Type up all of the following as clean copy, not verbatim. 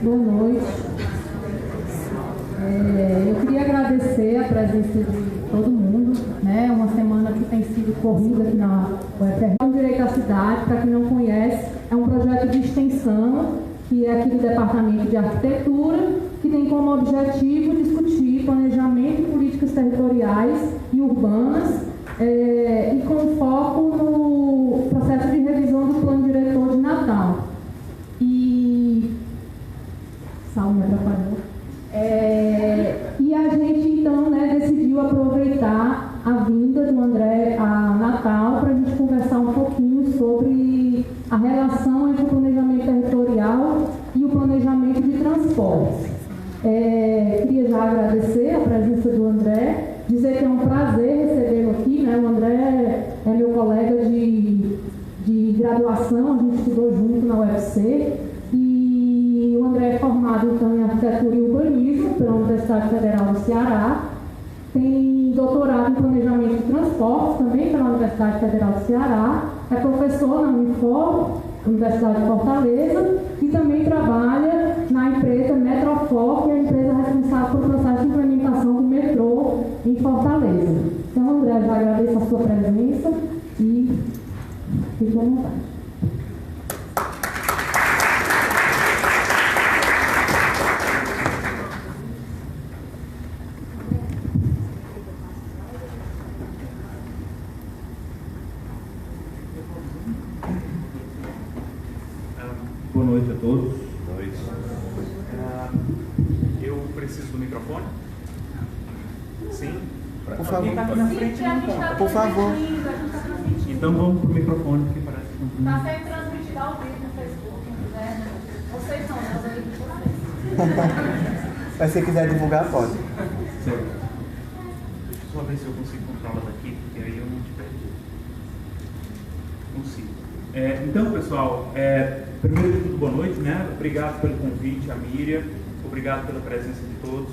Boa noite. Eu queria agradecer a presença de todo mundo, né? Uma semana que tem sido corrida aqui na UFRJ. O Direito à Cidade, para quem não conhece, é um projeto de extensão que é aqui do Departamento de Arquitetura, que tem como objetivo discutir planejamento e políticas territoriais e urbanas, e com foco no processo de revisão do Plano Diretor de Natal. Sal me atrapalhou. E a gente, então, decidiu aproveitar a vinda do André a Natal para a gente conversar um pouquinho sobre a relação entre o planejamento territorial e o planejamento de transportes. Queria já agradecer a presença do André, dizer que é um prazer recebê-lo aqui, né? O André é meu colega de graduação, a gente estudou junto na UFC. O André é formado, então, em Arquitetura e Urbanismo pela Universidade Federal do Ceará. Tem doutorado em Planejamento de Transportes, também pela Universidade Federal do Ceará. É professor na Unifor, Universidade de Fortaleza, e também trabalha na empresa Metrofor, que é a empresa responsável pelo processo de implementação do metrô em Fortaleza. Então, André, já agradeço a sua presença e fique à vontade. Boa noite a todos. Boa noite. Eu preciso do microfone? Sim? Por favor. Por favor. Então vamos para o microfone, que parece que Está sendo transmitido ao vivo no Facebook, né? Vocês são meus amigos. Mas se quiser divulgar, pode. Certo. Deixa eu só ver se eu consigo controlar daqui, porque aí eu não te perdi. Consigo. Então, pessoal, primeiro de tudo, boa noite, né? Obrigado pelo convite, a Miriam, obrigado pela presença de todos.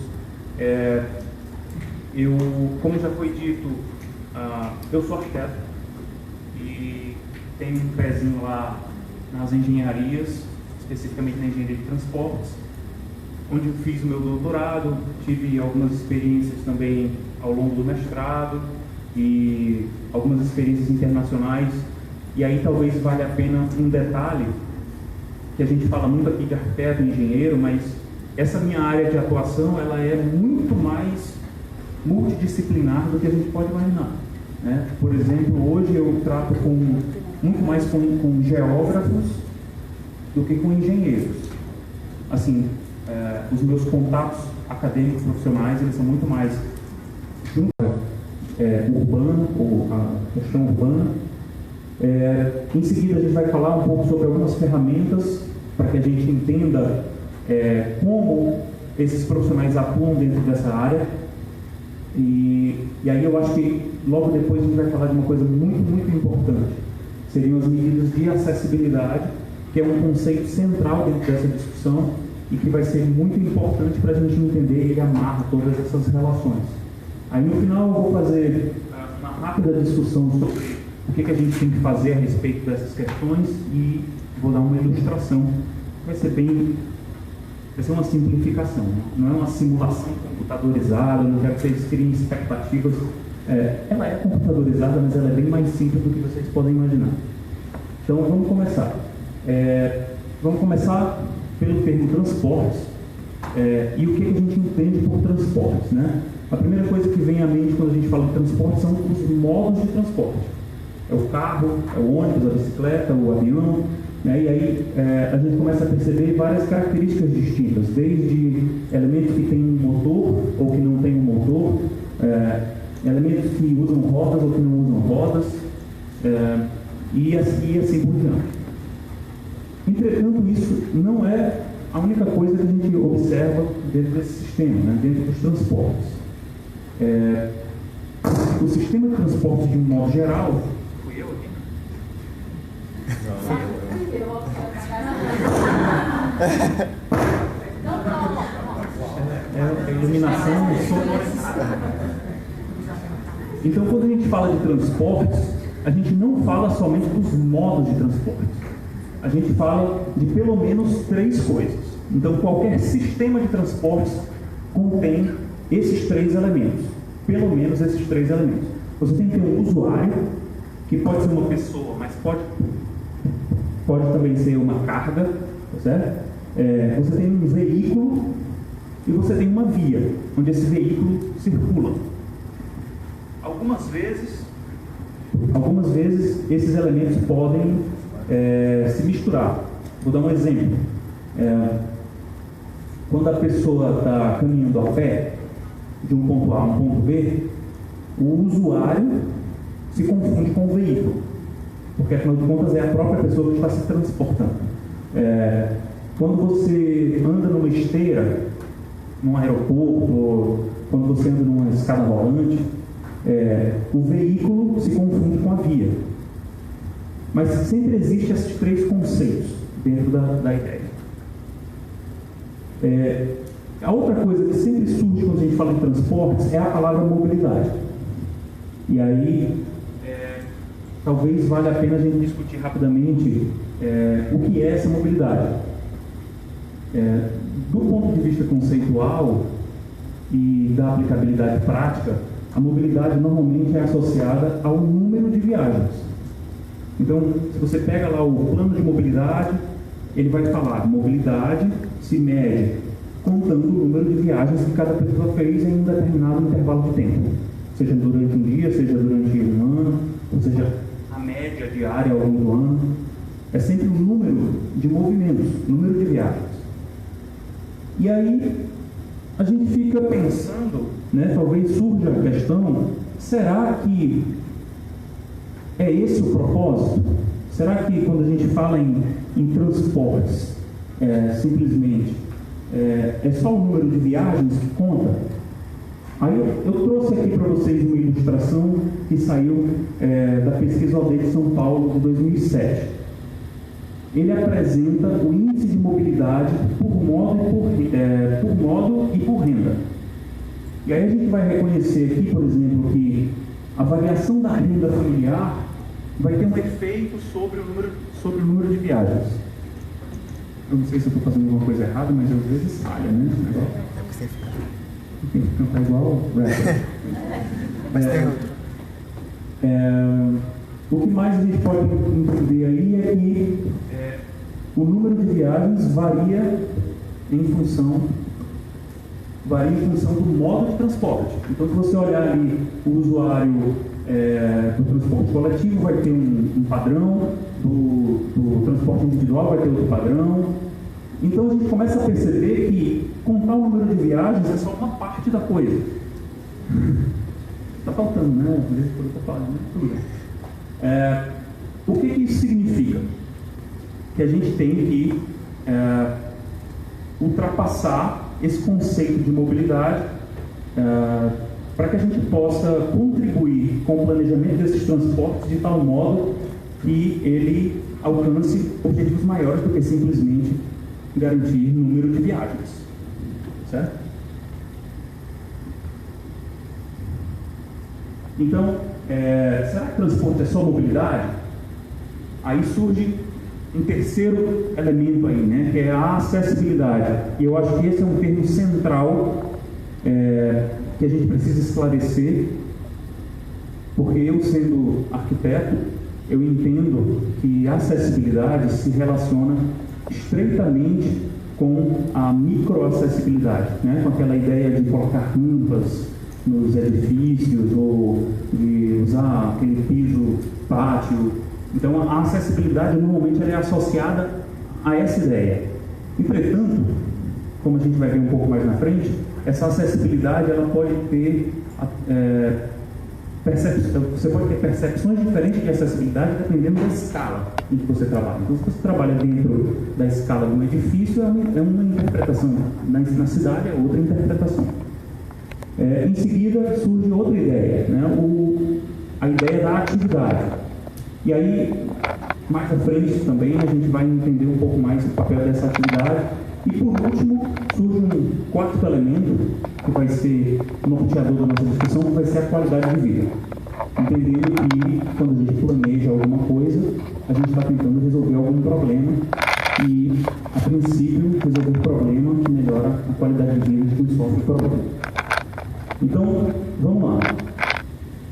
Como já foi dito, eu sou arquiteto e tenho um pezinho lá nas engenharias, especificamente na engenharia de transportes, onde eu fiz o meu doutorado, tive algumas experiências também ao longo do mestrado e algumas experiências internacionais. E aí talvez valha a pena um detalhe, que a gente fala muito aqui de arquiteto e engenheiro, mas essa minha área de atuação ela é muito mais multidisciplinar do que a gente pode imaginar, né? Por exemplo, hoje eu trato muito mais com geógrafos do que com engenheiros. Assim, os meus contatos acadêmicos profissionais eles são muito mais urbano, ou a questão urbana. Em seguida a gente vai falar um pouco sobre algumas ferramentas para que a gente entenda como esses profissionais atuam dentro dessa área e aí eu acho que logo depois a gente vai falar de uma coisa muito, muito importante, seriam as medidas de acessibilidade, que é um conceito central dentro dessa discussão e que vai ser muito importante para a gente entender e amarrar todas essas relações. Aí no final eu vou fazer uma rápida discussão sobre o que a gente tem que fazer a respeito dessas questões e vou dar uma ilustração. Vai ser uma simplificação, né? Não é uma simulação computadorizada, não quero que vocês criem expectativas. Ela é computadorizada, mas ela é bem mais simples do que vocês podem imaginar. Então vamos começar. Vamos começar pelo termo transportes e o que a gente entende por transportes, né? A primeira coisa que vem à mente quando a gente fala de transporte são os modos de transporte. É o carro, é o ônibus, a bicicleta, o avião, né? E aí a gente começa a perceber várias características distintas, desde elementos que têm um motor ou que não têm um motor, elementos que usam rodas ou que não usam rodas, e assim por diante. Entretanto, isso não é a única coisa que a gente observa dentro desse sistema, né? Dentro dos transportes. O sistema de transporte, de um modo geral, fui eu aqui? A iluminação sonora. Então, quando a gente fala de transportes, a gente não fala somente dos modos de transporte. a gente fala de pelo menos 3 coisas. Então, qualquer sistema de transportes contém esses 3 elementos. Pelo menos esses 3 elementos. Você tem que ter um usuário, que pode ser uma pessoa, mas pode também ser uma carga, tá certo? Você tem um veículo e você tem uma via, onde esse veículo circula. Algumas vezes esses elementos podem se misturar. Vou dar um exemplo. Quando a pessoa está caminhando a pé de um ponto A a um ponto B, o usuário se confunde com o veículo, porque afinal de contas é a própria pessoa que está se transportando. Quando você anda numa esteira, num aeroporto, quando você anda numa escada rolante, o veículo se confunde com a via. Mas sempre existem esses 3 conceitos dentro da ideia. A outra coisa que sempre surge quando a gente fala em transportes é a palavra mobilidade. E aí, talvez valha a pena a gente discutir rapidamente o que é essa mobilidade. Do ponto de vista conceitual e da aplicabilidade prática, a mobilidade normalmente é associada ao número de viagens. Então, se você pega lá o plano de mobilidade, ele vai falar: mobilidade se mede contando o número de viagens que cada pessoa fez em um determinado intervalo de tempo, seja durante um dia, seja durante um ano, ou seja, a média diária ao longo do ano. É sempre o número de movimentos, número de viagens. E aí a gente fica pensando, talvez surja a questão: será que é esse o propósito? Será que quando a gente fala em transportes, simplesmente é só o número de viagens que conta? Aí eu trouxe aqui para vocês uma ilustração que saiu da pesquisa OAB de São Paulo de 2007. Ele apresenta o índice de mobilidade por modo e por renda. E aí a gente vai reconhecer aqui, por exemplo, que a variação da renda familiar vai ter um efeito sobre o número de viagens. Eu não sei se eu estou fazendo alguma coisa errada, mas às vezes falha, né? Tem que cantar igual rapper. Mas tem outro. O que mais a gente pode entender aí é que o número de viagens varia em função do modo de transporte. Então, se você olhar ali o usuário do transporte coletivo, vai ter um padrão, do transporte individual vai ter outro padrão. Então, a gente começa a perceber que contar o número de viagens é só uma parte da coisa. Está faltando, né? Por isso que eu estou falando, tudo bem. O que isso significa? Que a gente tem que ultrapassar esse conceito de mobilidade para que a gente possa contribuir com o planejamento desses transportes de tal modo que ele alcance objetivos maiores do que simplesmente garantir número de viagens. Certo? Então, será que transporte é só mobilidade? Aí surge um terceiro elemento aí, né, que é a acessibilidade. E eu acho que esse é um termo central que a gente precisa esclarecer, porque eu, sendo arquiteto, eu entendo que a acessibilidade se relaciona estreitamente com a microacessibilidade, né, com aquela ideia de colocar rampas nos edifícios ou de usar aquele piso pátio. Então, a acessibilidade normalmente ela é associada a essa ideia. Entretanto, como a gente vai ver um pouco mais na frente, essa acessibilidade ela pode ter você pode ter percepções diferentes de acessibilidade dependendo da escala em que você trabalha. Então, se você trabalha dentro da escala de um edifício, é uma interpretação. Na cidade é outra interpretação. Em seguida surge outra ideia, né? A ideia da atividade. E aí, mais à frente também, a gente vai entender um pouco mais o papel dessa atividade. E por último, surge um quarto elemento, que vai ser norteador da nossa discussão, que vai ser a qualidade de vida. Entendendo que quando a gente planeja alguma coisa, a gente está tentando resolver algum problema e, a princípio, resolver o problema que melhora a qualidade de vida de quem sofre o problema. Então, vamos lá.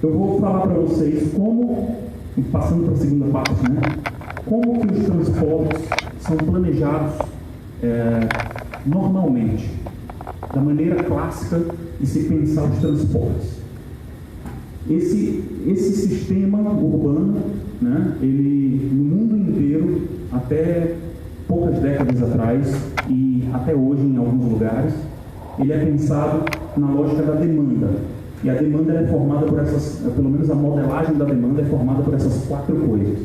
Eu vou falar para vocês como, passando para a segunda parte, né? Como que os transportes são planejados normalmente, da maneira clássica de se pensar os transportes. Esse sistema urbano, né, ele, no mundo inteiro, até poucas décadas atrás e até hoje em alguns lugares, ele é pensado na lógica da demanda. E a demanda é formada por essas, pelo menos a modelagem da demanda é formada por essas 4 coisas.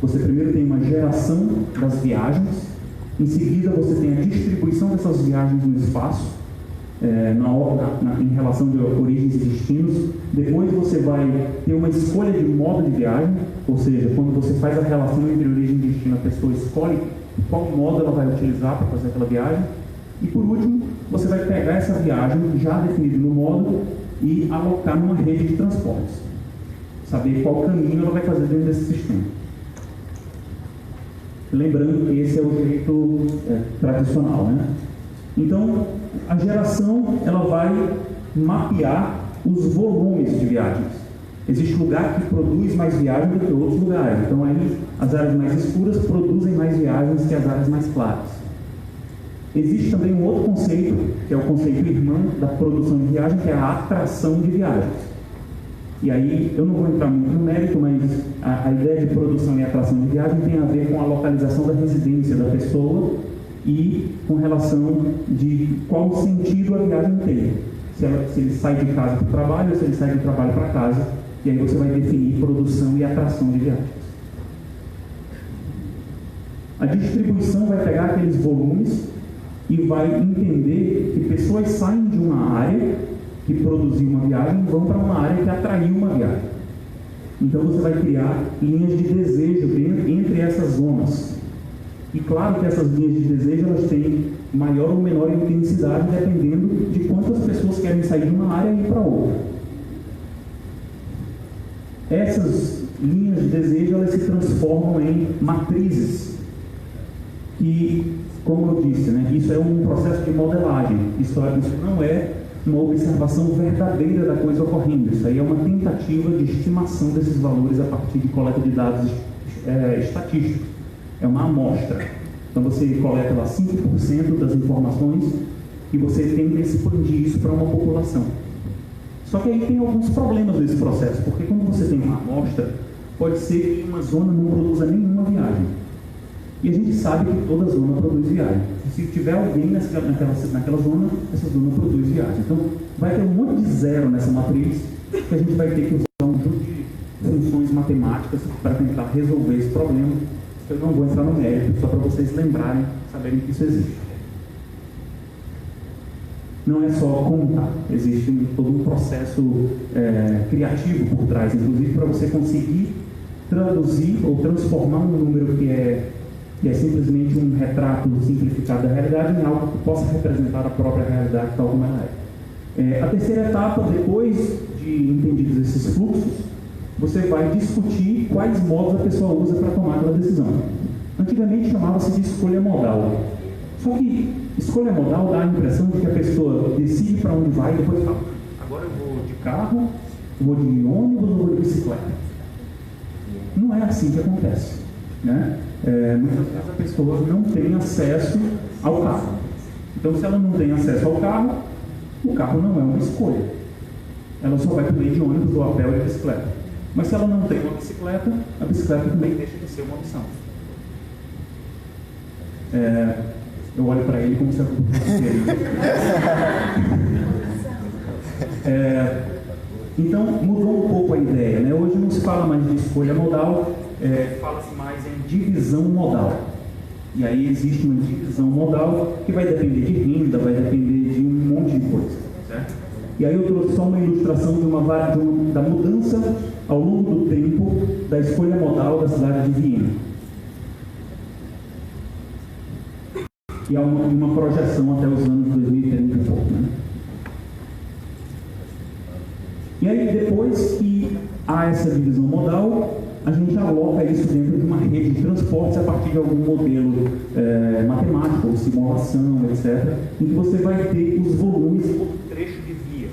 Você primeiro tem uma geração das viagens, em seguida você tem a distribuição dessas viagens no espaço, em relação de origens e destinos. Depois você vai ter uma escolha de modo de viagem, ou seja, quando você faz a relação entre origem e destino, a pessoa escolhe qual modo ela vai utilizar para fazer aquela viagem. E por último, você vai pegar essa viagem já definida no modo e alocar numa rede de transportes. Saber qual caminho ela vai fazer dentro desse sistema. Lembrando que esse é o jeito tradicional, né? Então, a geração ela vai mapear os volumes de viagens. Existe lugar que produz mais viagens do que outros lugares. Então, aí, as áreas mais escuras produzem mais viagens que as áreas mais claras. Existe também um outro conceito, que é o conceito irmão da produção de viagem, que é a atração de viagens. E aí, eu não vou entrar muito no mérito, mas a ideia de produção e atração de viagem tem a ver com a localização da residência da pessoa e com relação de qual sentido a viagem tem. Se ele sai de casa para o trabalho ou se ele sai do trabalho para casa. E aí você vai definir produção e atração de viagens. A distribuição vai pegar aqueles volumes e vai entender que pessoas saem de uma área que produziu uma viagem e vão para uma área que atraiu uma viagem. Então você vai criar linhas de desejo entre essas zonas. E claro que essas linhas de desejo elas têm maior ou menor intensidade dependendo de quantas pessoas querem sair de uma área e ir para outra. Essas linhas de desejo elas se transformam em matrizes que, como eu disse, né, isso é um processo de modelagem. Isso não é uma observação verdadeira da coisa ocorrendo. Isso aí é uma tentativa de estimação desses valores a partir de coleta de dados estatísticos. É uma amostra. Então você coleta lá 5% das informações e você tenta expandir isso para uma população. Só que aí tem alguns problemas nesse processo, porque quando você tem uma amostra, pode ser que uma zona não produza nenhuma viagem. E a gente sabe que toda zona produz viagem. Se tiver alguém naquela zona, essa zona produz viagem. Então vai ter um monte de zero nessa matriz que a gente vai ter que usar um conjunto de funções matemáticas para tentar resolver esse problema. Eu não vou entrar no mérito, só para vocês lembrarem, saberem que isso existe. Não é só contar, existe todo um processo criativo por trás, inclusive para você conseguir traduzir ou transformar um número que é simplesmente um retrato simplificado da realidade em algo que possa representar a própria realidade tal como ela é. A terceira etapa, depois de entendidos esses fluxos, você vai discutir quais modos a pessoa usa para tomar aquela decisão. Antigamente chamava-se de escolha modal. Só que escolha modal dá a impressão de que a pessoa decide para onde vai e depois fala: agora eu vou de carro, eu vou de ônibus ou vou de bicicleta. Não é assim que acontece, né? Muitas vezes a pessoa não tem acesso ao carro. Então, se ela não tem acesso ao carro, o carro não é uma escolha. Ela só vai poder ir de ônibus ou a pé ou de bicicleta. Mas se ela não tem uma bicicleta, a bicicleta também deixa de ser uma opção. Eu olho para ele como se eu fosse Então, mudou um pouco a ideia, né? Hoje não se fala mais de escolha modal, fala-se mais em divisão modal. E aí existe uma divisão modal que vai depender de renda, vai depender de um monte de coisa, certo? E aí eu trouxe só uma ilustração da mudança ao longo do tempo da escolha modal da cidade de Viena. E há uma projeção até os anos 2030 e pouco, né? E aí, depois que há essa divisão modal, a gente aloca isso dentro de uma rede de transportes a partir de algum modelo matemático, ou simulação, etc., em que você vai ter os volumes por trecho de via.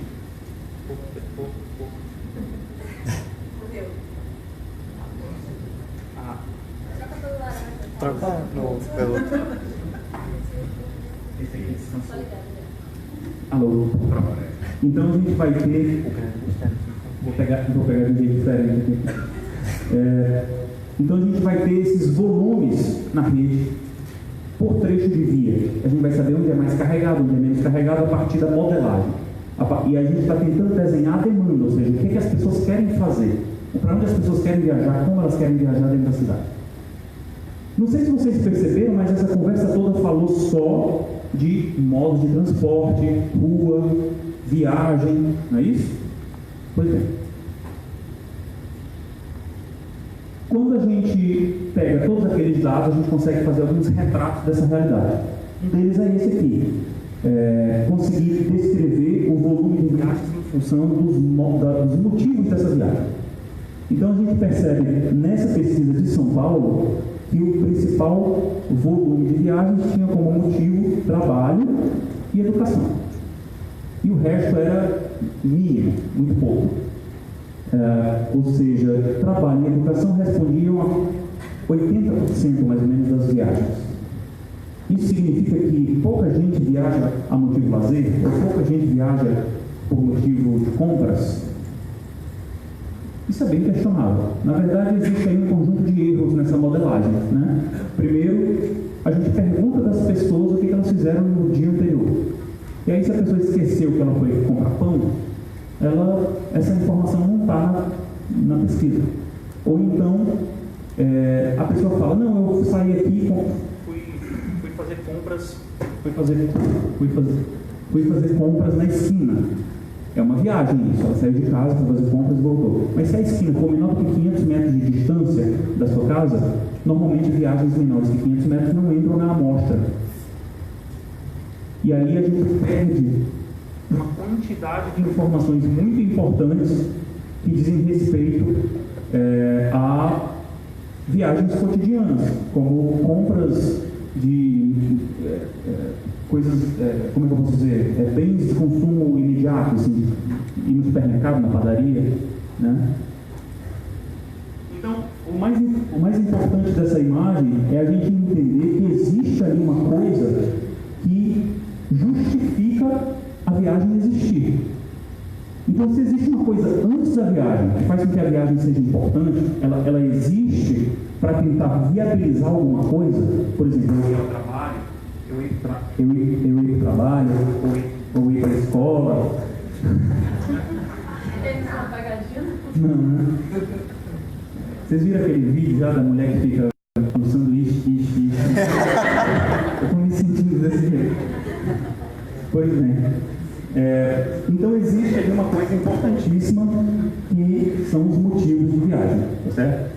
Troca pelo. Alô? Então a gente vai ter. Vou pegar de um jeito diferente aqui. Então a gente vai ter esses volumes na rede por trecho de via. A gente vai saber onde é mais carregado, onde é menos carregado a partir da modelagem. E a gente está tentando desenhar a demanda, ou seja, o que as pessoas querem fazer, para onde as pessoas querem viajar, como elas querem viajar dentro da cidade. Não sei se vocês perceberam, mas essa conversa toda falou só de modos de transporte, rua, viagem, não é isso? Pois bem. Quando a gente pega todos aqueles dados, a gente consegue fazer alguns retratos dessa realidade. Um deles é esse aqui. Conseguir descrever o volume de viagens em função dos motivos dessas viagens. Então a gente percebe nessa pesquisa de São Paulo que o principal volume de viagens tinha como motivo trabalho e educação. E o resto era mínimo, muito pouco. Ou seja, trabalho e educação respondiam a 80% mais ou menos das viagens. Isso significa que pouca gente viaja a motivo lazer, ou pouca gente viaja por motivo de compras. Isso é bem questionável. Na verdade, existe aí um conjunto de erros nessa modelagem, né? Primeiro, a gente pergunta das pessoas o que elas fizeram no dia anterior. E aí, se a pessoa esqueceu que ela foi comprar pão, essa informação não está na pesquisa. Ou então, a pessoa fala, não, eu saí aqui, fui fazer compras, fui fazer compras na esquina. É uma viagem isso, ela saiu de casa para fazer compras e voltou. Mas se a esquina for menor do que 500 metros de distância da sua casa, normalmente viagens menores que 500 metros não entram na amostra. E aí a gente perde uma quantidade de informações muito importantes que dizem respeito a viagens cotidianas, como compras de coisas, como é que eu posso dizer, bens de consumo imediato, assim, ir no supermercado, na padaria, né? Então, o mais importante dessa imagem é a gente entender que existe ali uma coisa que justifica a viagem existir. Então, se existe uma coisa antes da viagem que faz com que a viagem seja importante, ela existe para tentar viabilizar alguma coisa. Por exemplo, eu ia ao trabalho, eu ia para o trabalho, ou ir para a escola. Eles são pegadinhos? Não. Vocês viram aquele vídeo já da mulher que fica no sanduíche? Eu estou me sentindo desse jeito. Pois bem. Então existe ali uma coisa importantíssima que são os motivos de viagem, tá certo?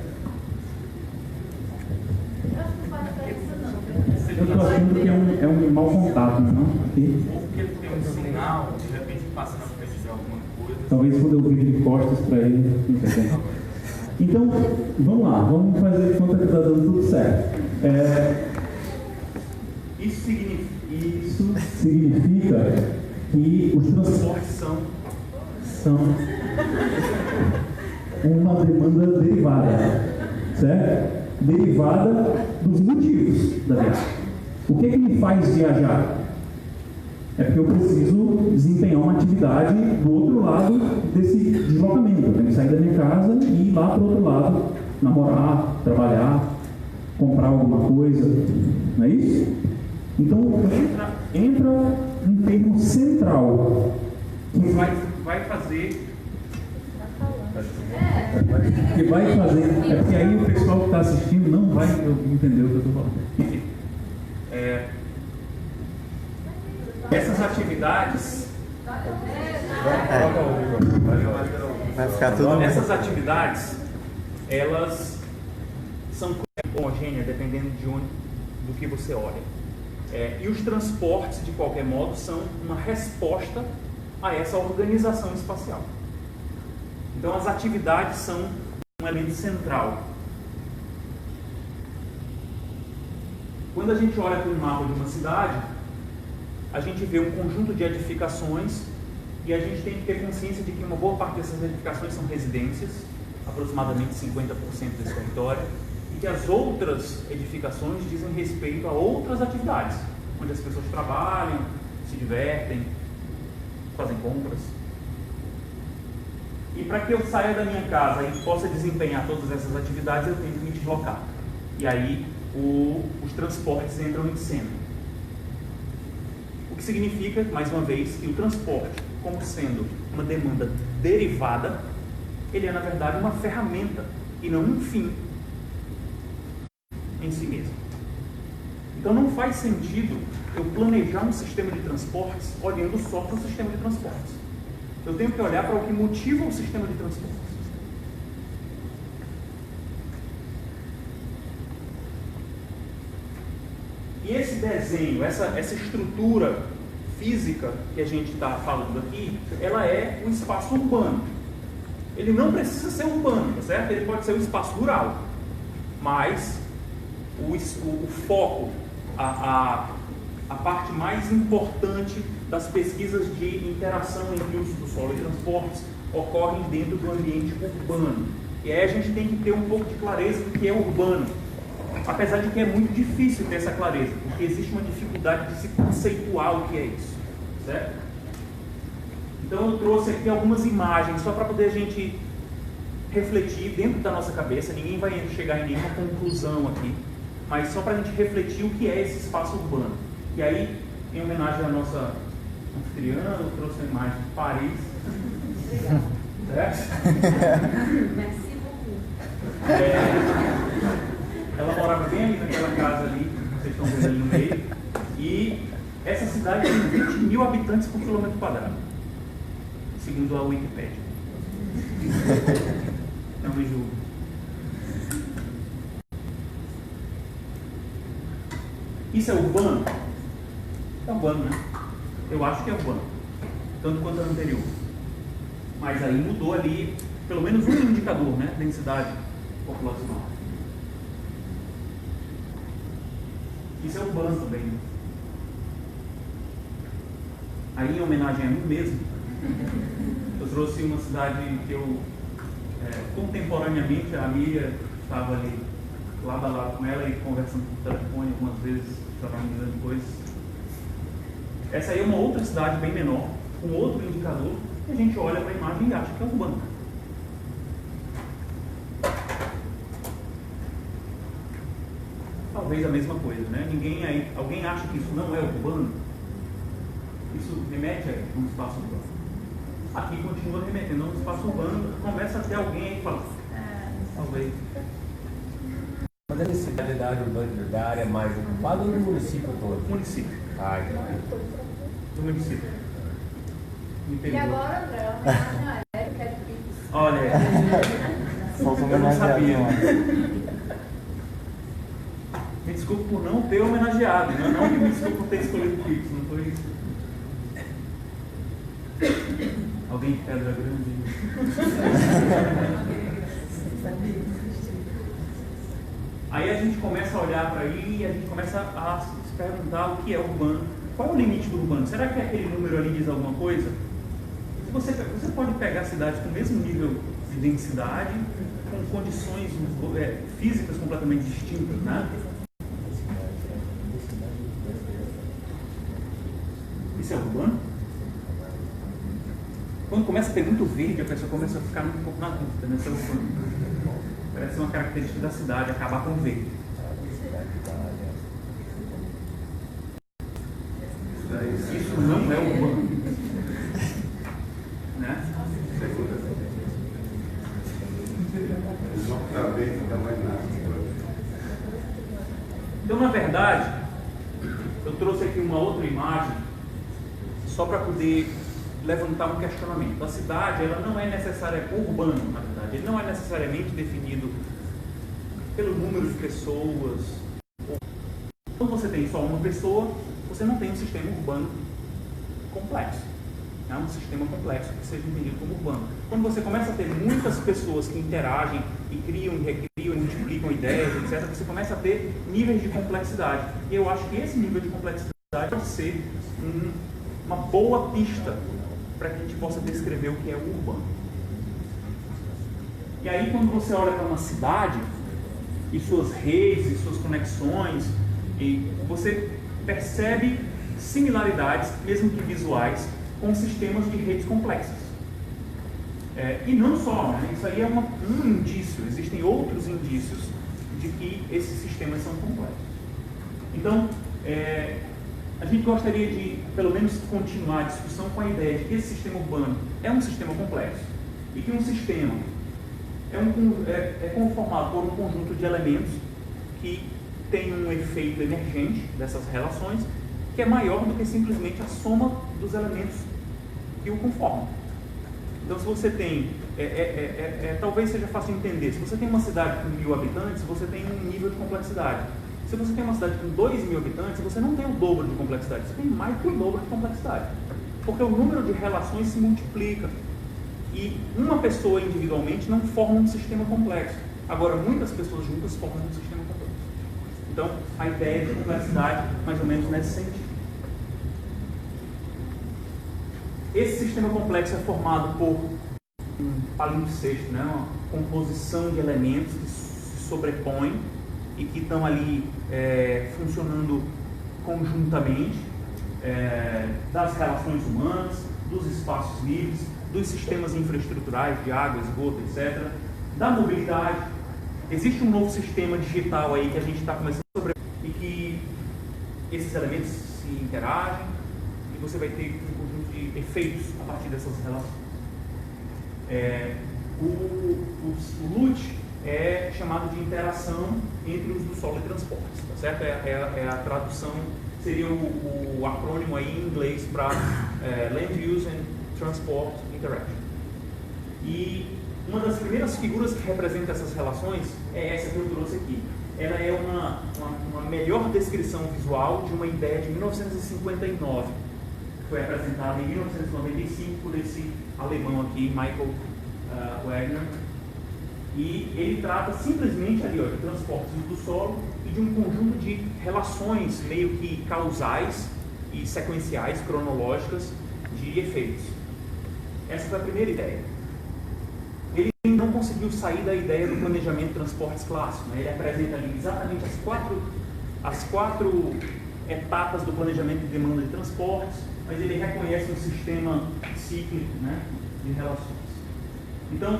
Eu estou achando que é um mau contato, não? Aqui. Porque tem um sinal, de repente passa na frente de alguma coisa. Talvez quando eu vire de costas para ele, não sei. Então, vamos lá, vamos fazer de conta que está dando tudo certo. Isso significa que os transportes são uma demanda derivada, certo? Derivada dos motivos da viagem. O que me faz viajar? É porque eu preciso desempenhar uma atividade do outro lado desse deslocamento. Eu tenho que sair da minha casa e ir lá para o outro lado, namorar, trabalhar, comprar alguma coisa. Não é isso? Então, entra um termo central que vai fazer. Que vai fazer. É porque aí o pessoal que está assistindo não vai entender o que eu estou falando. Enfim. Essas atividades. Vai ficar tudo. Essas atividades, elas são homogêneas dependendo do que você olha. E os transportes, de qualquer modo, são uma resposta a essa organização espacial. Então, as atividades são um elemento central. Quando a gente olha para um mapa de uma cidade, a gente vê um conjunto de edificações e a gente tem que ter consciência de que uma boa parte dessas edificações são residências, aproximadamente 50% desse território, e que as outras edificações dizem respeito a outras atividades, onde as pessoas trabalham, se divertem, fazem compras. E para que eu saia da minha casa e possa desempenhar todas essas atividades, eu tenho que me deslocar. E aí os transportes entram em cena. O que significa, mais uma vez, que o transporte, como sendo uma demanda derivada, ele é, na verdade, uma ferramenta e não um fim em si mesmo. Então não faz sentido eu planejar um sistema de transportes olhando só para o sistema de transportes. Eu tenho que olhar para o que motiva o sistema de transportes. E esse desenho, essa estrutura física que a gente está falando aqui, ela é o espaço urbano. Ele não precisa ser urbano, tá certo? Ele pode ser o espaço rural. Mas o foco, a parte mais importante das pesquisas de interação entre uso do solo e transportes ocorrem dentro do ambiente urbano. E aí a gente tem que ter um pouco de clareza do que é urbano. Apesar de que é muito difícil ter essa clareza, porque existe uma dificuldade de se conceituar o que é isso, certo? Então eu trouxe aqui algumas imagens só para poder a gente refletir dentro da nossa cabeça. Ninguém vai chegar em nenhuma conclusão aqui, mas só para a gente refletir o que é esse espaço urbano. E aí, em homenagem à nossa anfitriã, eu trouxe a imagem de Paris. Certo? Merci beaucoup. Ela morava bem ali naquela casa ali, que vocês estão vendo ali no meio. E essa cidade tem 20 mil habitantes por quilômetro quadrado, segundo a Wikipédia. Não me julgo. Isso é urbano? É urbano, né? Eu acho que é urbano, tanto quanto a anterior. Mas aí mudou ali, pelo menos um indicador, né? Densidade populacional. Isso é urbano também. Né? Aí, em homenagem a mim mesmo, eu trouxe uma cidade que eu, contemporaneamente, a Miriam estava ali lado a lado com ela e conversando por telefone algumas vezes, estava me dizendo coisas. Essa aí é uma outra cidade bem menor, com outro indicador, e a gente olha para a imagem e acha que é urbano. Talvez a mesma coisa, né? Alguém acha que isso não é urbano? Isso remete a um espaço urbano. Aqui continua remetendo a um espaço urbano, começa a ter alguém e fala, talvez. Mas a necessidade da área urbana da área mais ocupada ou do município todo? Município. Do município. E agora, André, homenagem a Érica de Pix. Olha, eu não sabia. Me desculpe por não ter homenageado, não me desculpe por ter escolhido o Pix, não foi isso. Alguém de Pedra Grande? Aí a gente começa a olhar para aí e a gente começa a se perguntar o que é urbano. Qual é o limite do urbano? Será que aquele número ali diz alguma coisa? Você pode pegar cidades com o mesmo nível de densidade, com condições físicas completamente distintas, né? Isso é urbano? Quando começa a ter muito verde, a pessoa começa a ficar um pouco na dúvida, né? Isso é urbano. Parece uma característica da cidade, acabar com o verde. Isso não é urbano. Né? Então, na verdade, eu trouxe aqui uma outra imagem só para poder levantar um questionamento. A cidade, ela não é necessariamente urbana, na verdade. Ele não é necessariamente definido pelo número de pessoas. Quando você tem só uma pessoa, você não tem um sistema urbano complexo. É um sistema complexo que seja entendido como urbano. Quando você começa a ter muitas pessoas que interagem e criam, e recriam, e multiplicam ideias, etc., você começa a ter níveis de complexidade. E eu acho que esse nível de complexidade pode ser uma boa pista para que a gente possa descrever o que é o urbano. E aí, quando você olha para uma cidade e suas redes e suas conexões, e você percebe similaridades, mesmo que visuais, com sistemas de redes complexas. E não só, né? Isso aí é um indício, existem outros indícios de que esses sistemas são complexos. Então, a gente gostaria de, pelo menos, continuar a discussão com a ideia de que esse sistema urbano é um sistema complexo e que um sistema é conformado por um conjunto de elementos que tem um efeito emergente dessas relações que é maior do que simplesmente a soma dos elementos que o conformam. Então, se você tem, talvez seja fácil de entender, se você tem uma cidade com 1000 habitantes, você tem um nível de complexidade. Se você tem uma cidade com 2000 habitantes, você não tem o dobro de complexidade, você tem mais que o dobro de complexidade. Porque o número de relações se multiplica. E uma pessoa individualmente não forma um sistema complexo. Agora, muitas pessoas juntas formam um sistema complexo. Então, a ideia de complexidade, mais ou menos nesse sentido. Esse sistema complexo é formado por um palimpsesto, né? Uma composição de elementos que se sobrepõem e que estão ali funcionando conjuntamente, das relações humanas, dos espaços livres, dos sistemas infraestruturais de água, esgoto, etc., da mobilidade. Existe um novo sistema digital aí que a gente está começando a sobre e que esses elementos se interagem e você vai ter um conjunto de efeitos a partir dessas relações. O LUT é chamado de interação entre uso do solo e transportes, tá certo? É a tradução, seria o acrônimo aí em inglês para Land Use and Transport Interaction. E uma das primeiras figuras que representa essas relações é essa que eu trouxe aqui. Ela é uma melhor descrição visual de uma ideia de 1959, que foi apresentada em 1995 por esse alemão aqui, Michael Wagner. E ele trata simplesmente ali, de transportes do solo e de um conjunto de relações meio que causais e sequenciais, cronológicas, de efeitos. Essa foi a primeira ideia. Ele não conseguiu sair da ideia do planejamento de transportes clássico, né? Ele apresenta ali exatamente as quatro etapas do planejamento de demanda de transportes, mas ele reconhece um sistema cíclico, né, de relações. Então,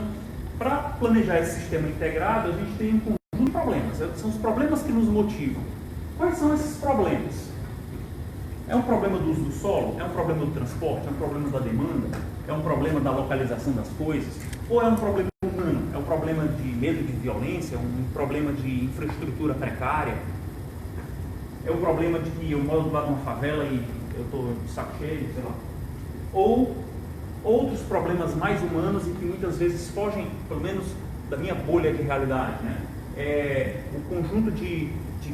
para planejar esse sistema integrado, a gente tem um conjunto de problemas. São os problemas que nos motivam. Quais são esses problemas? É um problema do uso do solo? É um problema do transporte? É um problema da demanda? É um problema da localização das coisas? Ou é um problema humano? É um problema de medo de violência? Um problema de infraestrutura precária? É um problema de que eu moro do lado de uma favela e eu estou de saco cheio, sei lá. Ou outros problemas mais humanos e que muitas vezes fogem, pelo menos, da minha bolha de realidade, né? O conjunto de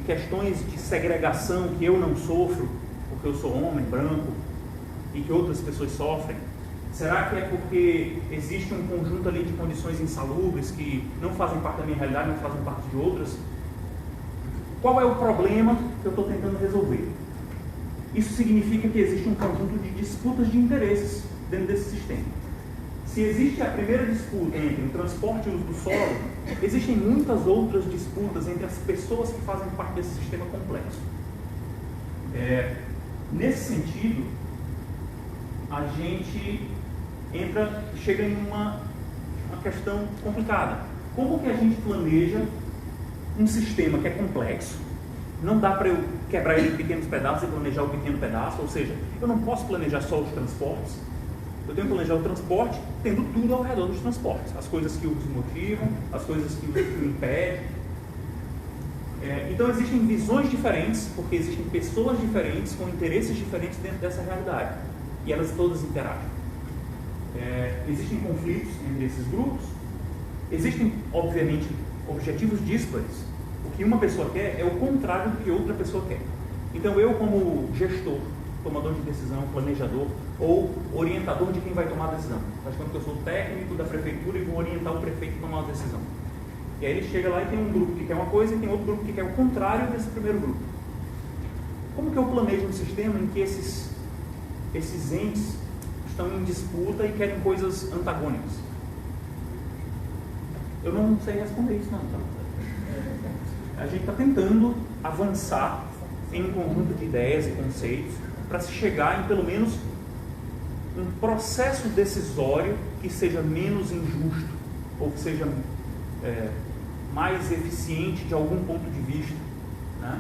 questões de segregação que eu não sofro, porque eu sou homem, branco, e que outras pessoas sofrem. Será que é porque existe um conjunto ali de condições insalubres que não fazem parte da minha realidade, não fazem parte de outras? Qual é o problema que eu estou tentando resolver? Isso significa que existe um conjunto de disputas de interesses dentro desse sistema. Se existe a primeira disputa entre o transporte e o uso do solo, existem muitas outras disputas entre as pessoas que fazem parte desse sistema complexo. Nesse sentido, a gente chega em uma questão complicada. Como que a gente planeja um sistema que é complexo? Não dá para eu quebrar ele em pequenos pedaços e planejar o pequeno pedaço, ou seja, eu não posso planejar só os transportes. Eu tenho que planejar o transporte tendo tudo ao redor dos transportes. As coisas que os motivam, as coisas que os impedem. Então existem visões diferentes, porque existem pessoas diferentes com interesses diferentes dentro dessa realidade. E elas todas interagem. Existem conflitos entre esses grupos. Existem, obviamente, objetivos díspares. O que uma pessoa quer é o contrário do que outra pessoa quer. Então eu, como gestor, tomador de decisão, planejador ou orientador de quem vai tomar a decisão. Faz conta que eu sou técnico da prefeitura e vou orientar o prefeito a tomar a decisão. E aí ele chega lá e tem um grupo que quer uma coisa e tem outro grupo que quer o contrário desse primeiro grupo. Como que eu planejo um sistema em que esses entes estão em disputa e querem coisas antagônicas? Eu não sei responder isso, não. Tá? A gente está tentando avançar em um conjunto de ideias e conceitos para se chegar em pelo menos um processo decisório que seja menos injusto ou que seja mais eficiente de algum ponto de vista, né?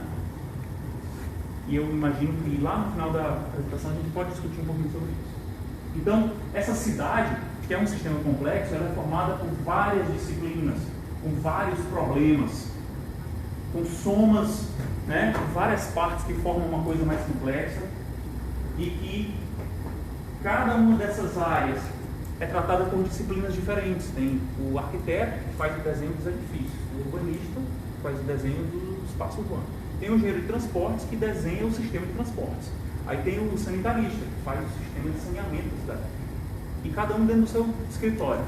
E eu imagino que lá no final da apresentação a gente pode discutir um pouquinho sobre isso. Então, essa cidade, que é um sistema complexo, ela é formada por várias disciplinas, com vários problemas, com somas, né, com várias partes que formam uma coisa mais complexa, e que cada uma dessas áreas é tratada por disciplinas diferentes. Tem o arquiteto, que faz o desenho dos edifícios, o urbanista, que faz o desenho do espaço urbano. Tem o engenheiro de transportes, que desenha o sistema de transportes. Aí tem o sanitarista, que faz o sistema de saneamento da cidade. E cada um dentro do seu escritório.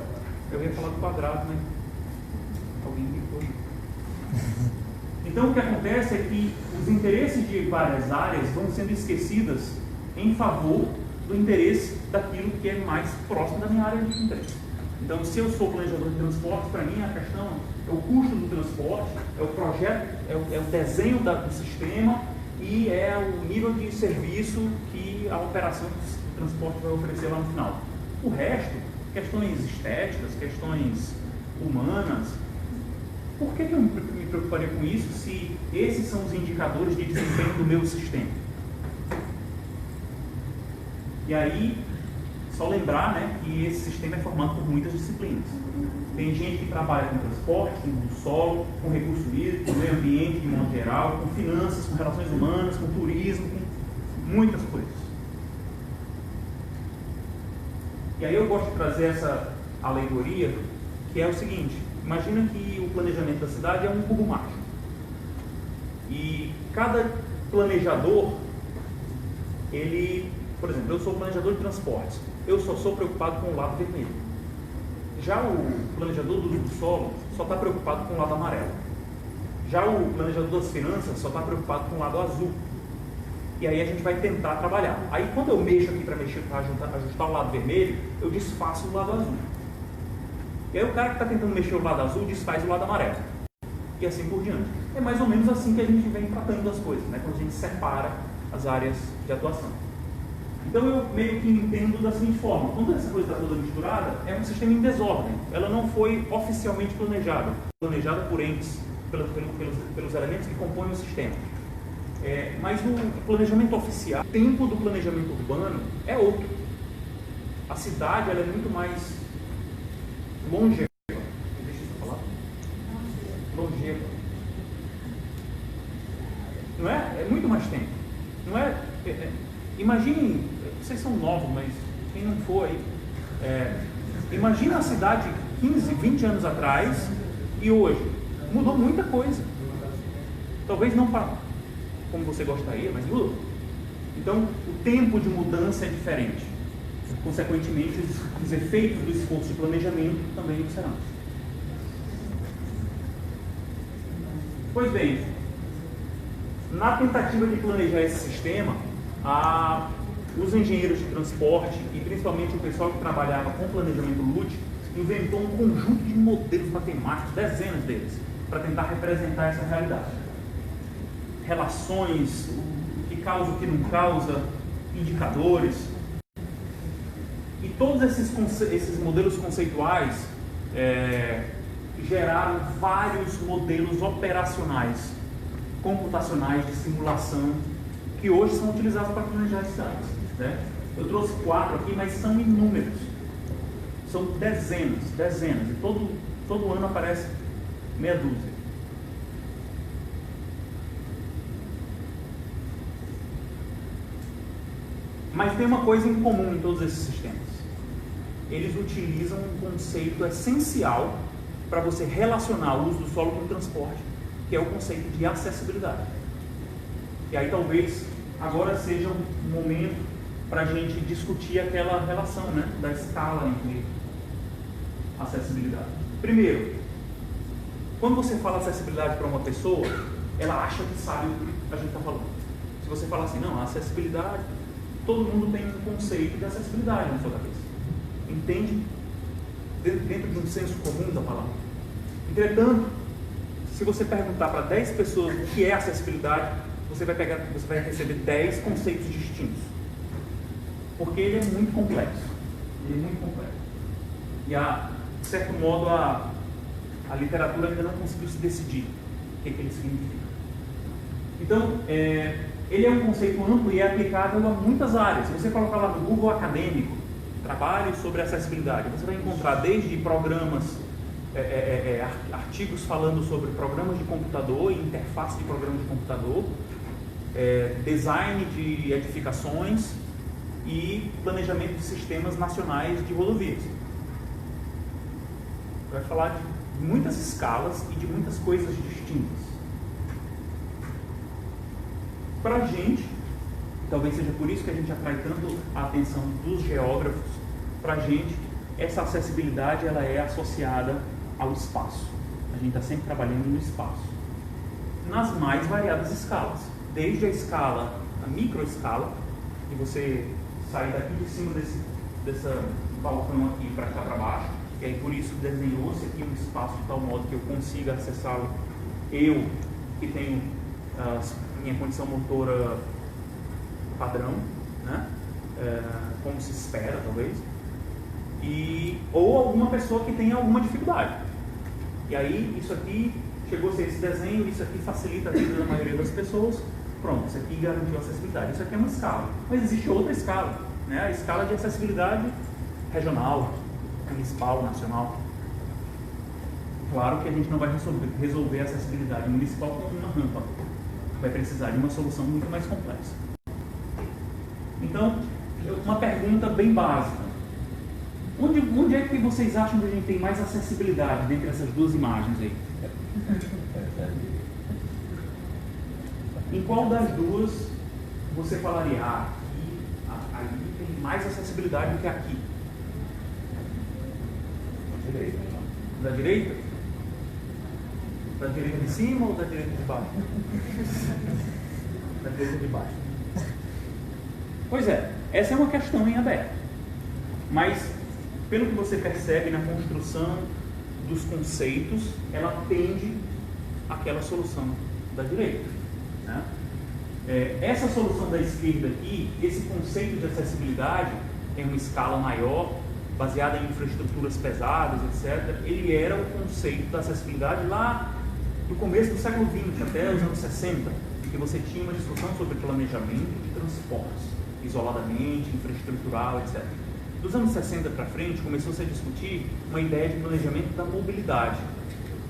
Eu ia falar do quadrado, né? Alguém gritou. Então o que acontece é que os interesses de várias áreas vão sendo esquecidas em favor do interesse daquilo que é mais próximo da minha área de interesse. Então, se eu sou planejador de transporte, para mim a questão é o custo do transporte, é o projeto, é o desenho do sistema e é o nível de serviço que a operação do transporte vai oferecer lá no final. O resto, questões estéticas, questões humanas, por que eu me preocuparia com isso se esses são os indicadores de desempenho do meu sistema? E aí, só lembrar, né, que esse sistema é formado por muitas disciplinas. Tem gente que trabalha com transporte, com uso do solo, com recurso hídrico, com meio ambiente de modo geral, com finanças, com relações humanas, com turismo, com muitas coisas. E aí eu gosto de trazer essa alegoria, que é o seguinte: imagina que o planejamento da cidade é um cubo mágico. E cada planejador, por exemplo, eu sou planejador de transportes, eu só sou preocupado com o lado vermelho. Já o planejador do uso do solo só está preocupado com o lado amarelo. Já o planejador das finanças só está preocupado com o lado azul. E aí a gente vai tentar trabalhar. Aí quando eu mexo aqui para ajustar o lado vermelho, eu desfaço o lado azul. E aí o cara que está tentando mexer o lado azul desfaz o lado amarelo. E assim por diante. É mais ou menos assim que a gente vem tratando as coisas, né? Quando a gente separa as áreas de atuação. Então eu meio que entendo da seguinte forma: quando essa coisa está toda misturada, é um sistema em desordem. Ela não foi oficialmente planejada por entes, pelos elementos que compõem o sistema. Mas no planejamento oficial, o tempo do planejamento urbano é outro. A cidade ela é muito mais longeva. Deixa eu falar. Longeva. Não é? É muito mais tempo. Não é? Imaginem, vocês são novos, mas quem não for aí, imagina a cidade 15, 20 anos atrás e hoje. Mudou muita coisa. Talvez não para como você gostaria, mas mudou. Então, o tempo de mudança é diferente. Consequentemente, os efeitos do esforço de planejamento também o serão. Pois bem, na tentativa de planejar esse sistema, os engenheiros de transporte e principalmente o pessoal que trabalhava com planejamento lúdico inventou um conjunto de modelos matemáticos, dezenas deles, para tentar representar essa realidade. Relações, o que causa, o que não causa, indicadores. E todos esses modelos conceituais geraram vários modelos operacionais, computacionais de simulação, que hoje são utilizados para planejar cidades, né? Eu trouxe 4 aqui, mas são inúmeros. São dezenas. E todo ano aparece meia dúzia. Mas tem uma coisa em comum em todos esses sistemas. Eles utilizam um conceito essencial para você relacionar o uso do solo com o transporte, que é o conceito de acessibilidade. E aí talvez agora seja um momento para a gente discutir aquela relação, né, da escala entre acessibilidade. Primeiro, Quando você fala acessibilidade para uma pessoa, ela acha que sabe o que a gente está falando. Se você falar assim, não, a acessibilidade, todo mundo tem um conceito de acessibilidade na sua cabeça. Entende? Dentro de um senso comum da palavra. Entretanto, se você perguntar para 10 pessoas o que é acessibilidade, você vai receber 10 conceitos distintos. Porque ele é muito complexo. Ele é muito complexo. E, de certo modo, a literatura ainda não conseguiu se decidir o que ele significa. Então, ele é um conceito amplo e é aplicável a muitas áreas. Se você colocar lá no Google acadêmico, trabalho sobre acessibilidade, você vai encontrar desde programas, artigos falando sobre programas de computador e interface de programas de computador, design de edificações e planejamento de sistemas nacionais de rodovias. Vai falar de muitas escalas e de muitas coisas distintas. Para a gente, talvez seja por isso que a gente atrai tanto a atenção dos geógrafos, para a gente, essa acessibilidade ela é associada ao espaço. A gente está sempre trabalhando no espaço, nas mais variadas escalas, desde a escala, a microescala, que você sai daqui de cima dessa balcão aqui para cá para baixo, e aí por isso desenhou-se aqui um espaço de tal modo que eu consiga acessá-lo, eu que tenho minha condição motora padrão, né? Como se espera talvez, ou alguma pessoa que tenha alguma dificuldade. E aí isso aqui chegou a ser esse desenho, isso aqui facilita a vida da maioria das pessoas. Pronto, isso aqui garantiu a acessibilidade. Isso aqui é uma escala, mas existe outra escala, né? A escala de acessibilidade regional, municipal, nacional. Claro que a gente não vai resolver a acessibilidade municipal com uma rampa. Vai precisar de uma solução muito mais complexa. Então, uma pergunta bem básica. Onde é que vocês acham que a gente tem mais acessibilidade dentre essas duas imagens aí? Em qual das duas você falaria, aí tem mais acessibilidade do que aqui? Da direita? Da direita de cima ou da direita de baixo? Da direita de baixo. Pois é, essa é uma questão em aberto. Mas, pelo que você percebe na construção dos conceitos, ela tende àquela solução da direita, né? Essa solução da esquerda aqui, esse conceito de acessibilidade em uma escala maior, baseada em infraestruturas pesadas, etc., ele era o conceito da acessibilidade lá do começo do século XX até os anos 60, em que você tinha uma discussão sobre planejamento de transportes, isoladamente, infraestrutural, etc. Dos anos 60 para frente, começou-se a discutir uma ideia de planejamento da mobilidade,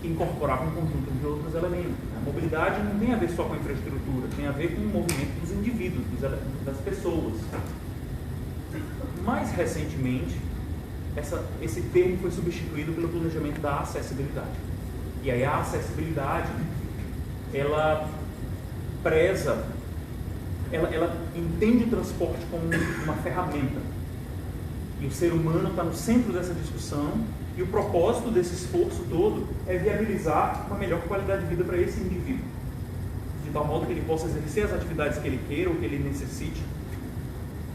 que incorporava um conjunto de outros elementos. A mobilidade não tem a ver só com a infraestrutura, tem a ver com o movimento dos indivíduos, das pessoas. Mais recentemente, esse termo foi substituído pelo planejamento da acessibilidade. E aí a acessibilidade, ela preza, ela entende o transporte como uma ferramenta. E o ser humano está no centro dessa discussão, e o propósito desse esforço todo é viabilizar uma melhor qualidade de vida para esse indivíduo, de tal modo que ele possa exercer as atividades que ele queira ou que ele necessite,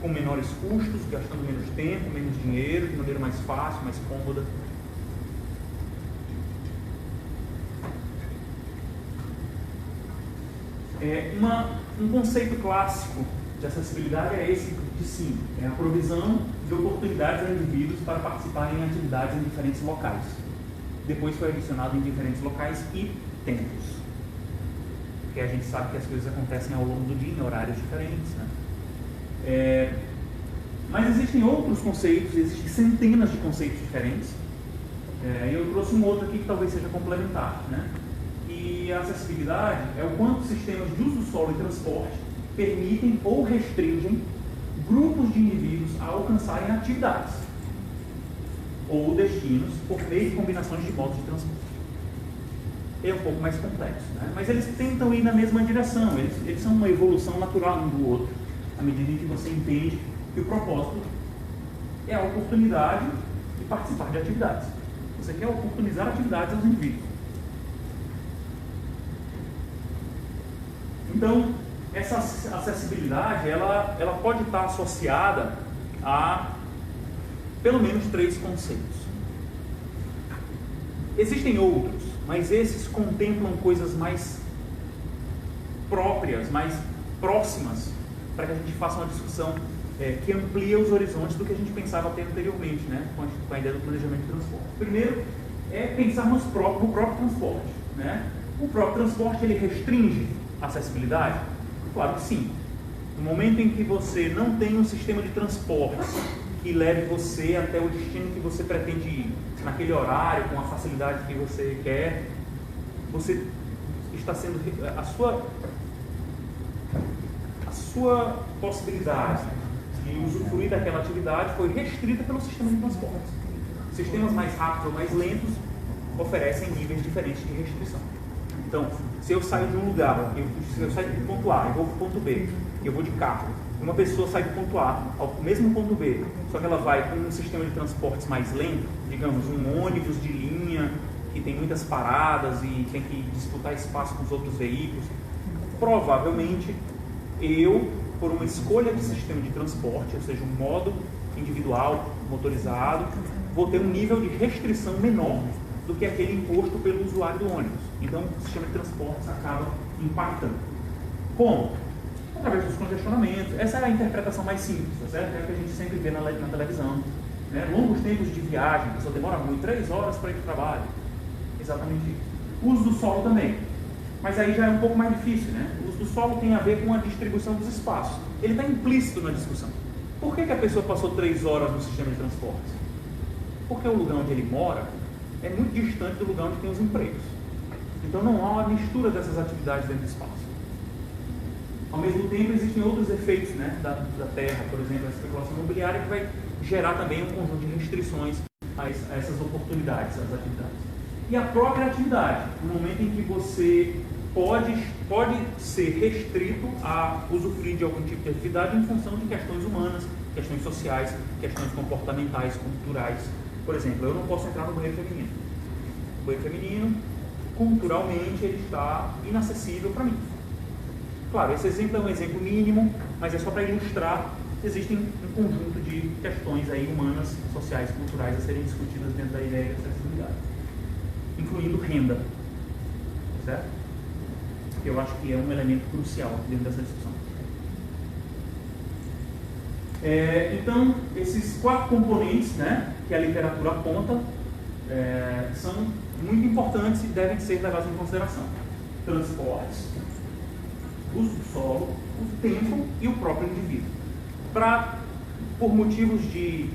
com menores custos, gastando menos tempo, menos dinheiro, de maneira mais fácil, mais cômoda. Um conceito clássico de acessibilidade é esse de cima, é a provisão de oportunidades a indivíduos para participarem em atividades em diferentes locais. Depois foi adicionado em diferentes locais e tempos, porque a gente sabe que as coisas acontecem ao longo do dia, em horários diferentes, né? Mas existem outros conceitos, existem centenas de conceitos diferentes, e eu trouxe um outro aqui que talvez seja complementar, né? E a acessibilidade é o quanto sistemas de uso do solo e transporte permitem ou restringem grupos de indivíduos a alcançarem atividades ou destinos por meio de combinações de modos de transporte. É um pouco mais complexo, né? Mas eles tentam ir na mesma direção, eles são uma evolução natural um do outro, à medida em que você entende que o propósito é a oportunidade de participar de atividades. Você quer oportunizar atividades aos indivíduos. Então, essa acessibilidade, ela pode estar associada a pelo menos 3 conceitos. Existem outros, mas esses contemplam coisas mais próprias, mais próximas, para que a gente faça uma discussão que amplia os horizontes do que a gente pensava ter anteriormente, né, com a ideia do planejamento de transporte. Primeiro, é pensar no próprio transporte. Né? O próprio transporte, ele restringe a acessibilidade? Claro que sim. No momento em que você não tem um sistema de transporte que leve você até o destino que você pretende ir, naquele horário, com a facilidade que você quer, você está sendo... A sua possibilidade de usufruir daquela atividade foi restrita pelo sistema de transporte. Sistemas mais rápidos ou mais lentos oferecem níveis diferentes de restrição. Então, se eu saio de um lugar, se eu saio do ponto A e vou para o ponto B, eu vou de carro, uma pessoa sai do ponto A ao mesmo ponto B, só que ela vai com um sistema de transportes mais lento, digamos, um ônibus de linha, que tem muitas paradas e tem que disputar espaço com os outros veículos, provavelmente eu, por uma escolha de sistema de transporte, ou seja, um modo individual, motorizado, vou ter um nível de restrição menor do que aquele imposto pelo usuário do ônibus. Então, o sistema de transportes acaba impactando. Como? Através dos congestionamentos. Essa é a interpretação mais simples, tá certo? É a que a gente sempre vê na televisão. Né? Longos tempos de viagem, a pessoa demora muito, 3 horas para ir para o trabalho. Exatamente isso. O uso do solo também. Mas aí já é um pouco mais difícil, né? O uso do solo tem a ver com a distribuição dos espaços. Ele está implícito na discussão. Por que a pessoa passou 3 horas no sistema de transportes? Porque o lugar onde ele mora é muito distante do lugar onde tem os empregos. Então não há uma mistura dessas atividades dentro do espaço. Ao mesmo tempo, existem outros efeitos, né, da terra, por exemplo, a especulação imobiliária, que vai gerar também um conjunto de restrições a essas oportunidades, às atividades. E a própria atividade, no momento em que você pode ser restrito a usufruir de algum tipo de atividade em função de questões humanas, questões sociais, questões comportamentais, culturais. Por exemplo, eu não posso entrar no banheiro feminino. O banheiro feminino, culturalmente, ele está inacessível para mim. Claro, esse exemplo é um exemplo mínimo, mas é só para ilustrar. Existem um conjunto de questões aí humanas, sociais, culturais a serem discutidas dentro da ideia de acessibilidade, incluindo renda, certo? Que eu acho que é um elemento crucial dentro dessa discussão. Então, esses 4 componentes, né, que a literatura aponta são muito importantes e devem ser levados em consideração: transportes, uso do solo, o tempo e o próprio indivíduo. Por motivos de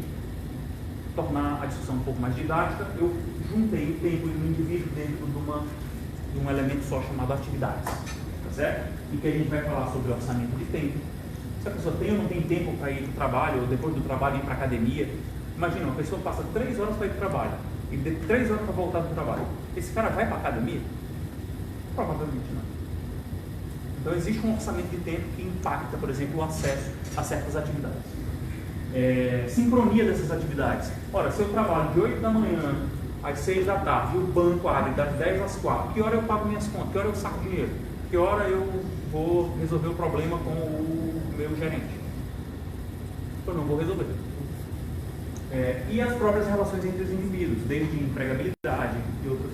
tornar a discussão um pouco mais didática, eu juntei o tempo e o indivíduo dentro de um elemento só chamado atividades, tá certo? E que a gente vai falar sobre orçamento de tempo. Se a pessoa tem ou não tem tempo para ir para o trabalho, ou depois do trabalho ir para a academia, imagina, uma pessoa passa 3 horas para ir para o trabalho, e 3 horas para voltar do trabalho. Esse cara vai para a academia? Provavelmente não. Então existe um orçamento de tempo que impacta, por exemplo, o acesso a certas atividades. Sincronia dessas atividades. Ora, se eu trabalho de 8 da manhã às 6 da tarde e o banco abre das 10 às 4, que hora eu pago minhas contas? Que hora eu saco dinheiro? Que hora eu vou resolver o problema com o meu gerente? Eu não vou resolver. E as próprias relações entre os indivíduos, desde empregabilidade e outras.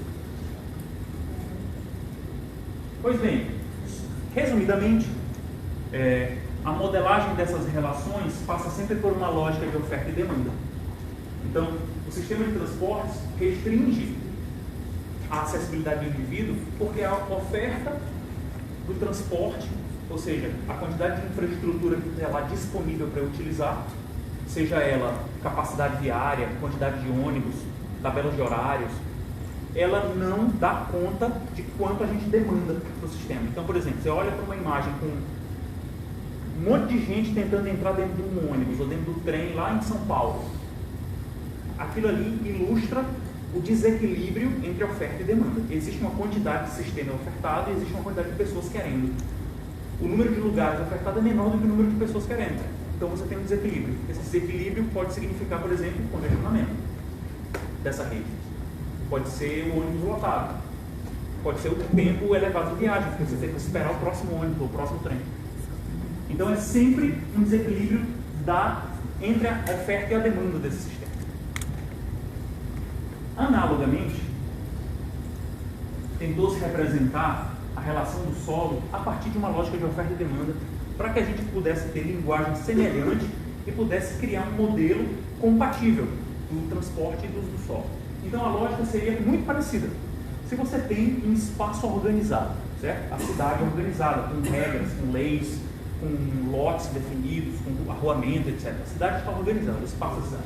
Pois bem, resumidamente, a modelagem dessas relações passa sempre por uma lógica de oferta e demanda. Então, o sistema de transportes restringe a acessibilidade do indivíduo porque a oferta do transporte, ou seja, a quantidade de infraestrutura que está lá disponível para utilizar, seja ela capacidade viária, quantidade de ônibus, tabelas de horários, ela não dá conta de quanto a gente demanda para o sistema. Então, por exemplo, você olha para uma imagem com um monte de gente tentando entrar dentro de um ônibus ou dentro do trem lá em São Paulo. Aquilo ali ilustra o desequilíbrio entre oferta e demanda. Existe uma quantidade de sistema ofertado e existe uma quantidade de pessoas querendo. O número de lugares ofertados é menor do que o número de pessoas querendo. Então você tem um desequilíbrio. Esse desequilíbrio pode significar, por exemplo, congestionamento dessa rede. Pode ser o ônibus lotado. Pode ser o tempo elevado de viagem, porque você tem que esperar o próximo ônibus, o próximo trem. Então é sempre um desequilíbrio entre a oferta e a demanda desse sistema. Analogamente, tentou-se representar a relação do solo a partir de uma lógica de oferta e demanda, para que a gente pudesse ter linguagem semelhante e pudesse criar um modelo compatível do transporte e do uso do solo. Então a lógica seria muito parecida. Se você tem um espaço organizado, certo? A cidade organizada, com regras, com leis, com lotes definidos, com arruamento, etc. A cidade está organizada, o espaço da cidade.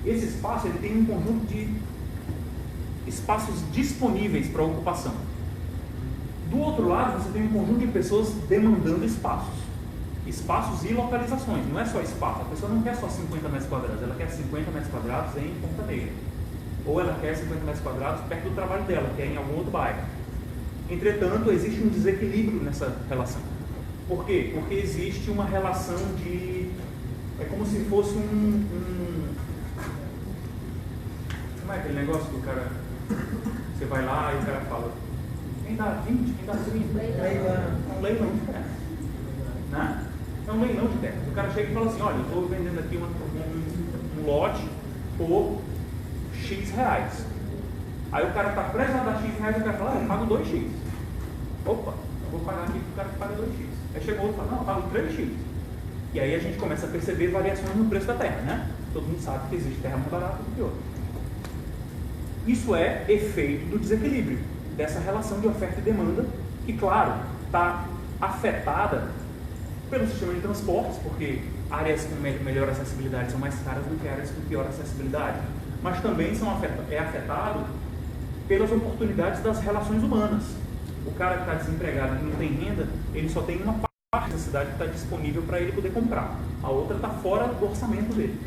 Esse espaço ele tem um conjunto de espaços disponíveis para ocupação. Do outro lado, você tem um conjunto de pessoas demandando espaços e localizações. Não é só espaço, a pessoa não quer só 50 metros quadrados, ela quer 50 metros quadrados em Ponta Negra. Ou ela quer 50 metros quadrados perto do trabalho dela, que é em algum outro bairro. Entretanto, existe um desequilíbrio nessa relação. Por quê? Porque existe uma relação de... É como se fosse como é aquele negócio que o cara... Você vai lá e o cara fala... Quem dá 20? Quem dá 30? É um leilão de terra. Né? É um leilão de terra. O cara chega e fala assim, olha, eu estou vendendo aqui um lote por X reais. Aí o cara está prestes a dar X reais e o cara fala, eu pago 2X. Opa, eu vou pagar aqui para o cara que paga 2X. Aí chegou outro e fala, não, eu pago 3X. E aí a gente começa a perceber variações no preço da terra, né? Todo mundo sabe que existe terra mais barata do que outra. Isso é efeito do desequilíbrio, dessa relação de oferta e demanda, que, claro, está afetada pelo sistema de transportes, porque áreas com melhor acessibilidade são mais caras do que áreas com pior acessibilidade, mas também é afetado pelas oportunidades das relações humanas. O cara que está desempregado e não tem renda, ele só tem uma parte da cidade que está disponível para ele poder comprar, a outra está fora do orçamento dele.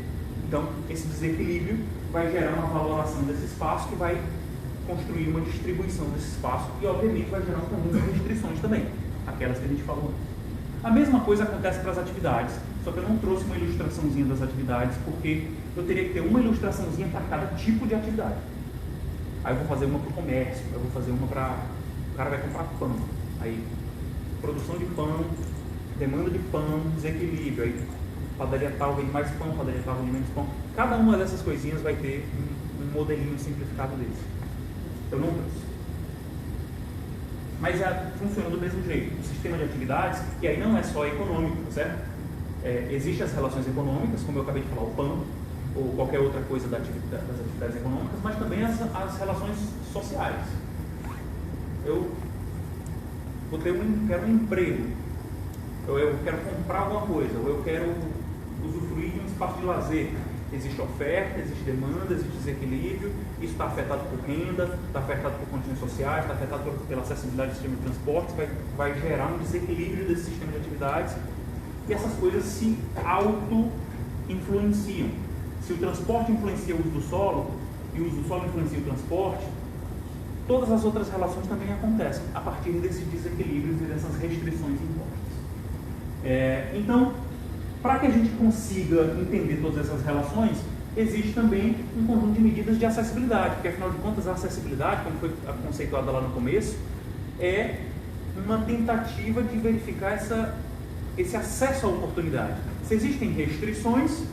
Então, esse desequilíbrio vai gerar uma valoração desse espaço que vai construir uma distribuição desse espaço e, obviamente, vai gerar um conjunto de restrições também, aquelas que a gente falou antes. A mesma coisa acontece para as atividades, só que eu não trouxe uma ilustraçãozinha das atividades, porque eu teria que ter uma ilustraçãozinha para cada tipo de atividade. Aí eu vou fazer uma para o comércio, eu vou fazer uma para... O cara vai comprar pão, aí produção de pão, demanda de pão, desequilíbrio, aí padaria tal vende mais pão, padaria tal vende menos pão. Cada uma dessas coisinhas vai ter um modelinho simplificado desse. Eu não trouxe. Mas funciona do mesmo jeito. O sistema de atividades, e aí não é só econômico, certo? Existem as relações econômicas, como eu acabei de falar, o PAN, ou qualquer outra coisa das atividades econômicas, mas também as relações sociais. Eu quero um emprego, ou eu quero comprar alguma coisa, ou eu quero usufruir de um espaço de lazer. Existe oferta, existe demanda, existe desequilíbrio, isso está afetado por renda, está afetado por condições sociais, está afetado pela acessibilidade do sistema de transportes, vai gerar um desequilíbrio desse sistema de atividades, e essas coisas se auto-influenciam. Se o transporte influencia o uso do solo, e o uso do solo influencia o transporte, todas as outras relações também acontecem a partir desses desequilíbrios e dessas restrições impostas. Então, para que a gente consiga entender todas essas relações, existe também um conjunto de medidas de acessibilidade, porque afinal de contas a acessibilidade, como foi conceituada lá no começo, é uma tentativa de verificar esse acesso à oportunidade. Se existem restrições,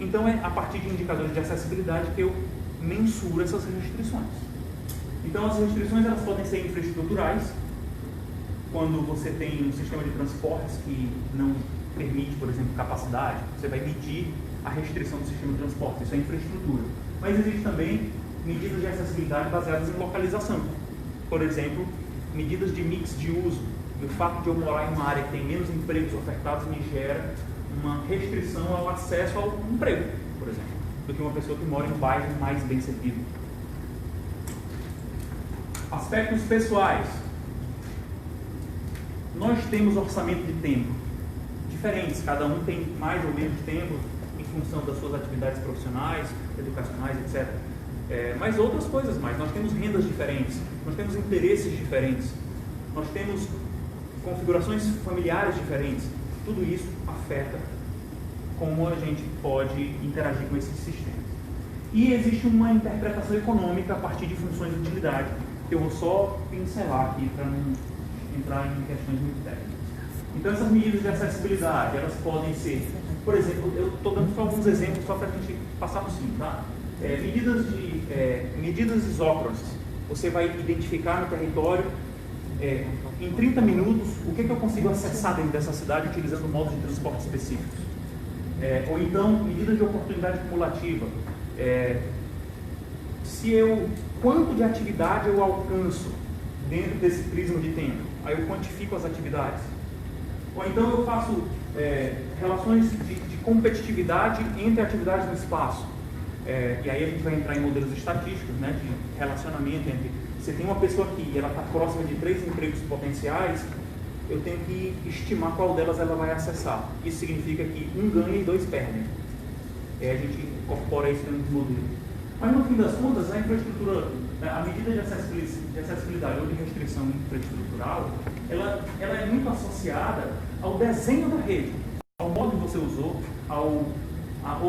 então é a partir de indicadores de acessibilidade que eu mensuro essas restrições. Então as restrições elas podem ser infraestruturais, quando você tem um sistema de transportes que não permite, por exemplo, capacidade, você vai medir a restrição do sistema de transporte, isso é infraestrutura. Mas existe também medidas de acessibilidade baseadas em localização. Por exemplo, medidas de mix de uso. O fato de eu morar em uma área que tem menos empregos ofertados me gera uma restrição ao acesso ao emprego, por exemplo, do que uma pessoa que mora em um bairro mais bem servido. Aspectos pessoais. Nós temos orçamento de tempo diferentes, cada um tem mais ou menos tempo em função das suas atividades profissionais, educacionais, etc. Mas outras coisas mais, nós temos rendas diferentes, nós temos interesses diferentes, nós temos configurações familiares diferentes, tudo isso afeta como a gente pode interagir com esses sistemas. E existe uma interpretação econômica a partir de funções de utilidade, que eu vou só pincelar aqui para não entrar em questões muito técnicas. Então, essas medidas de acessibilidade, elas podem ser, por exemplo, eu estou dando só alguns exemplos só para a gente passar por cima, tá? Medidas isócronas. Você vai identificar no território, em 30 minutos, o que eu consigo acessar dentro dessa cidade utilizando modos de transporte específicos. Ou então, medidas de oportunidade cumulativa. Quanto de atividade eu alcanço dentro desse prisma de tempo? Aí eu quantifico as atividades. Ou então eu faço relações de competitividade entre atividades no espaço. E aí a gente vai entrar em modelos estatísticos, né, de relacionamento entre... Você tem uma pessoa aqui e ela está próxima de 3 empregos potenciais, eu tenho que estimar qual delas ela vai acessar. Isso significa que um ganha e 2 perdem. A gente incorpora isso dentro do modelo. Mas no fim das contas, a infraestrutura, a medida de acessibilidade ou de restrição infraestrutural, ela é muito associada ao desenho da rede, ao modo que você usou, ou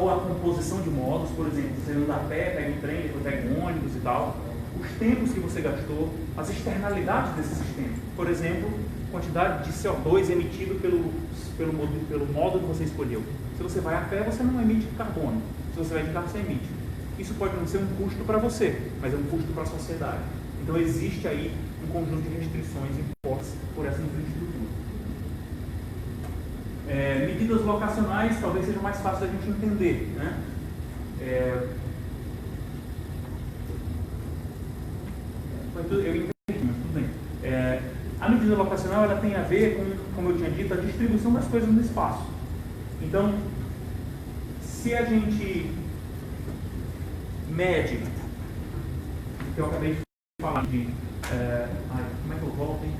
a composição de modos. Por exemplo, você anda a pé, pega um trem, depois pega um ônibus e tal, os tempos que você gastou, as externalidades desse sistema. Por exemplo, quantidade de CO2 emitido pelo modo que você escolheu. Se você vai a pé, você não emite carbono. Se você vai de carro, você emite. Isso pode não ser um custo para você, mas é um custo para a sociedade. Então existe aí um conjunto de restrições impostas por essa infraestrutura. Medidas locacionais talvez seja mais fácil da gente entender, né? Eu entendi, mas tudo bem. A medida locacional ela tem a ver com, como eu tinha dito, a distribuição das coisas no espaço. Então, se a gente mede, que eu acabei de falar de... como é que eu volto, hein?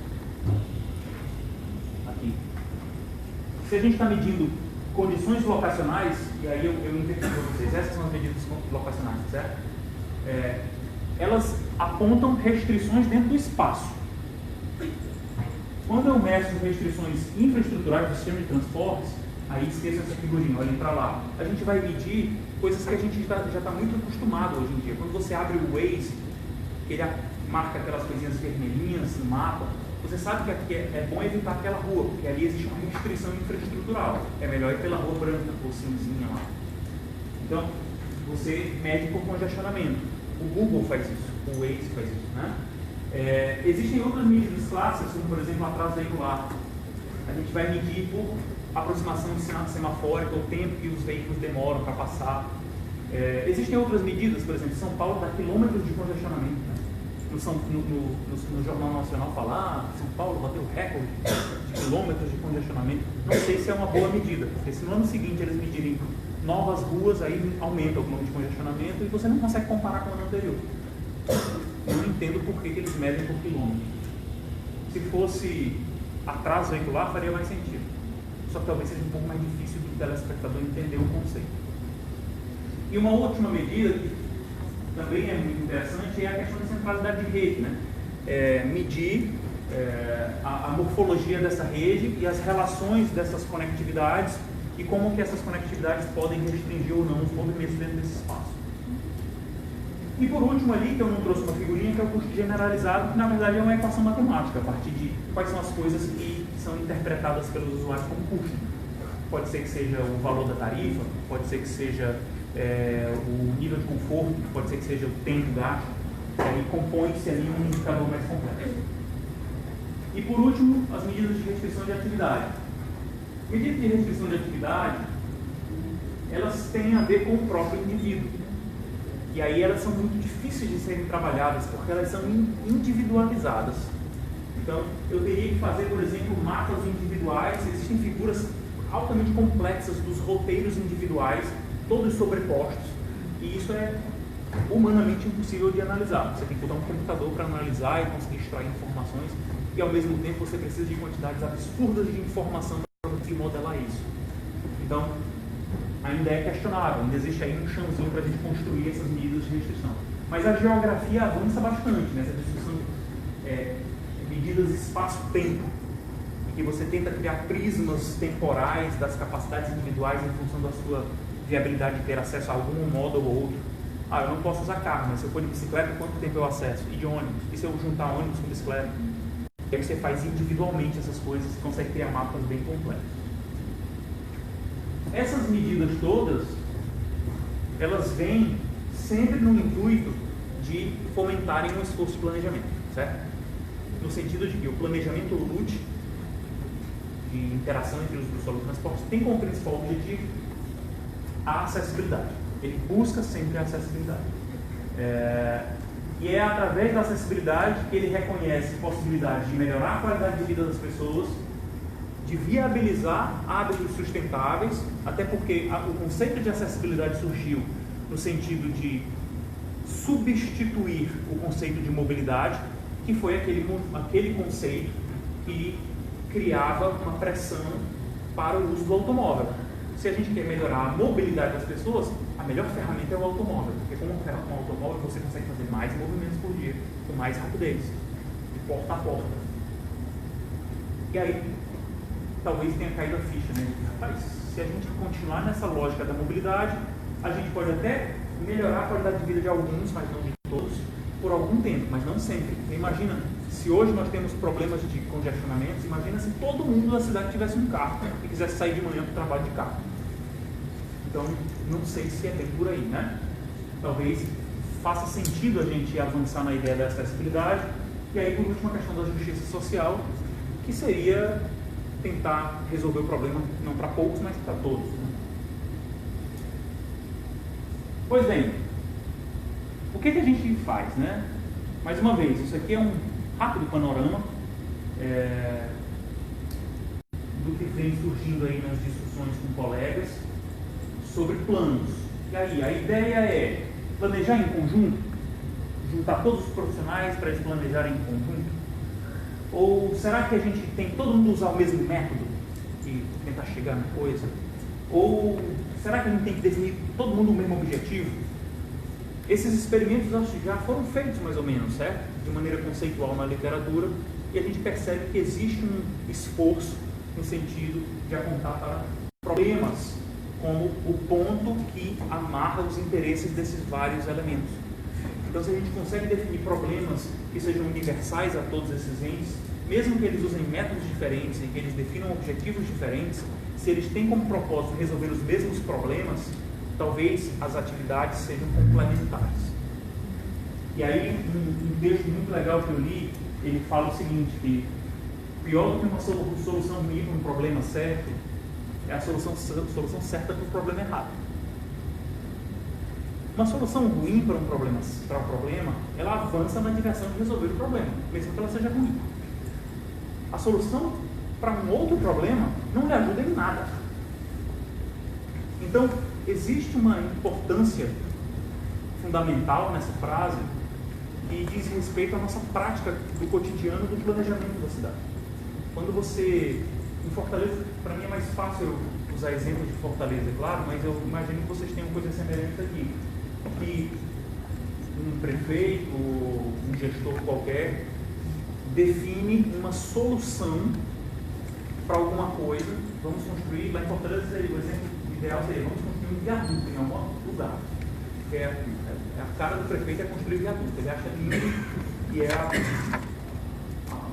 Aqui. Se a gente está medindo condições locacionais, e aí eu inverti para vocês, essas são as medidas locacionais, certo? Elas apontam restrições dentro do espaço. Quando eu meço restrições infraestruturais do sistema de transportes, aí esqueça essa figurinha, olhem para lá. A gente vai medir coisas que a gente já está muito acostumado hoje em dia. Quando você abre o Waze, ele marca aquelas coisinhas vermelhinhas no mapa, você sabe que aqui é bom evitar aquela rua, porque ali existe uma restrição infraestrutural. É melhor ir pela rua branca ou cinzinha lá. Então, você mede por congestionamento. O Google faz isso, o Waze faz isso, né? Existem outras medidas clássicas, como por exemplo atraso veicular. A gente vai medir por aproximação de semafórica, o tempo que os veículos demoram para passar. Existem outras medidas, por exemplo, São Paulo dá quilômetros de congestionamento. Né? No Jornal Nacional fala, São Paulo bateu recorde de quilômetros de congestionamento. Não sei se é uma boa medida, porque se no ano seguinte eles medirem novas ruas, aí aumenta o número de congestionamento e você não consegue comparar com o ano anterior. Eu não entendo por que eles medem por quilômetro. Se fosse atraso veicular, faria mais sentido. Só que talvez seja um pouco mais difícil do telespectador entender o conceito. E uma última medida que também é muito interessante é a questão da centralidade de rede, né? Medir a morfologia dessa rede e as relações dessas conectividades e como que essas conectividades podem restringir ou não os movimentos dentro desse espaço. E por último ali, que eu não trouxe uma figurinha, que é o custo generalizado, que na verdade é uma equação matemática, a partir de quais são as coisas que são interpretadas pelos usuários como custo. Pode ser que seja o valor da tarifa, pode ser que seja o nível de conforto, pode ser que seja o tempo gasto, e aí compõe-se ali um indicador mais complexo. E por último, as medidas de restrição de atividade. Medidas de restrição de atividade, elas têm a ver com o próprio indivíduo. E aí elas são muito difíceis de serem trabalhadas, porque elas são individualizadas. Então, eu teria que fazer, por exemplo, mapas individuais. Existem figuras altamente complexas dos roteiros individuais, todos sobrepostos, e isso é humanamente impossível de analisar. Você tem que botar um computador para analisar e conseguir extrair informações, e ao mesmo tempo você precisa de quantidades absurdas de informação para conseguir modelar isso. Então, ainda é questionável, ainda existe aí um chãozinho para a gente construir essas medidas de restrição. Mas a geografia avança bastante nessa discussão medidas espaço-tempo, em que você tenta criar prismas temporais das capacidades individuais em função da sua viabilidade de ter acesso a algum modo ou outro. Ah, eu não posso usar carro, mas se eu for de bicicleta, quanto tempo eu acesso? E de ônibus? E se eu juntar ônibus com bicicleta? E aí você faz individualmente essas coisas e consegue criar mapas bem completos. Essas medidas todas, elas vêm sempre no intuito de fomentarem um esforço de planejamento, certo? No sentido de que o planejamento LUT, de interação entre os grupos de transporte, tem como principal objetivo a acessibilidade. Ele busca sempre a acessibilidade. E é através da acessibilidade que ele reconhece possibilidade de melhorar a qualidade de vida das pessoas, de viabilizar hábitos sustentáveis, até porque o conceito de acessibilidade surgiu no sentido de substituir o conceito de mobilidade, que foi aquele conceito que criava uma pressão para o uso do automóvel. Se a gente quer melhorar a mobilidade das pessoas, a melhor ferramenta é o automóvel, porque com um automóvel você consegue fazer mais movimentos por dia, com mais rapidez, de porta a porta. E aí, talvez tenha caído a ficha, né? Rapaz, se a gente continuar nessa lógica da mobilidade, a gente pode até melhorar a qualidade de vida de alguns, mas não de todos, por algum tempo, mas não sempre. Imagina, se hoje nós temos problemas de congestionamento, imagina se todo mundo da cidade tivesse um carro e quisesse sair de manhã para o trabalho de carro. Então, não sei se é bem por aí, né? Talvez faça sentido a gente avançar na ideia da acessibilidade. E aí, por último, a questão da justiça social, que seria tentar resolver o problema não para poucos, mas para todos, né? Pois bem, o que a gente faz, né? Mais uma vez, isso aqui é um rápido panorama do que vem surgindo aí nas discussões com colegas sobre planos. E aí, a ideia é planejar em conjunto, juntar todos os profissionais para eles planejarem em conjunto? Ou será que a gente tem todo mundo usar o mesmo método e tentar chegar na coisa? Ou será que a gente tem que definir todo mundo o mesmo objetivo? Esses experimentos já foram feitos mais ou menos, certo? De maneira conceitual na literatura, e a gente percebe que existe um esforço no sentido de apontar para problemas como o ponto que amarra os interesses desses vários elementos. Então, se a gente consegue definir problemas que sejam universais a todos esses entes, mesmo que eles usem métodos diferentes e que eles definam objetivos diferentes, se eles têm como propósito resolver os mesmos problemas, talvez as atividades sejam complementares. E aí, um texto muito legal que eu li, ele fala o seguinte, que pior do que uma solução ruim para um problema certo, é a solução certa para o problema errado. Uma solução ruim para um problema, ela avança na direção de resolver o problema, mesmo que ela seja ruim. A solução para um outro problema não lhe ajuda em nada. Então, existe uma importância fundamental nessa frase que diz respeito à nossa prática do cotidiano do planejamento da cidade. Quando você, em Fortaleza, para mim é mais fácil usar exemplos de Fortaleza, claro, mas eu imagino que vocês tenham coisa semelhante aqui. Que um prefeito, um gestor qualquer, define uma solução para alguma coisa. Vamos construir, lá em Fortaleza, o exemplo ideal seria, vamos construir um viaduto em algum lugar. A cara do prefeito é construir viaduto, ele acha lindo e a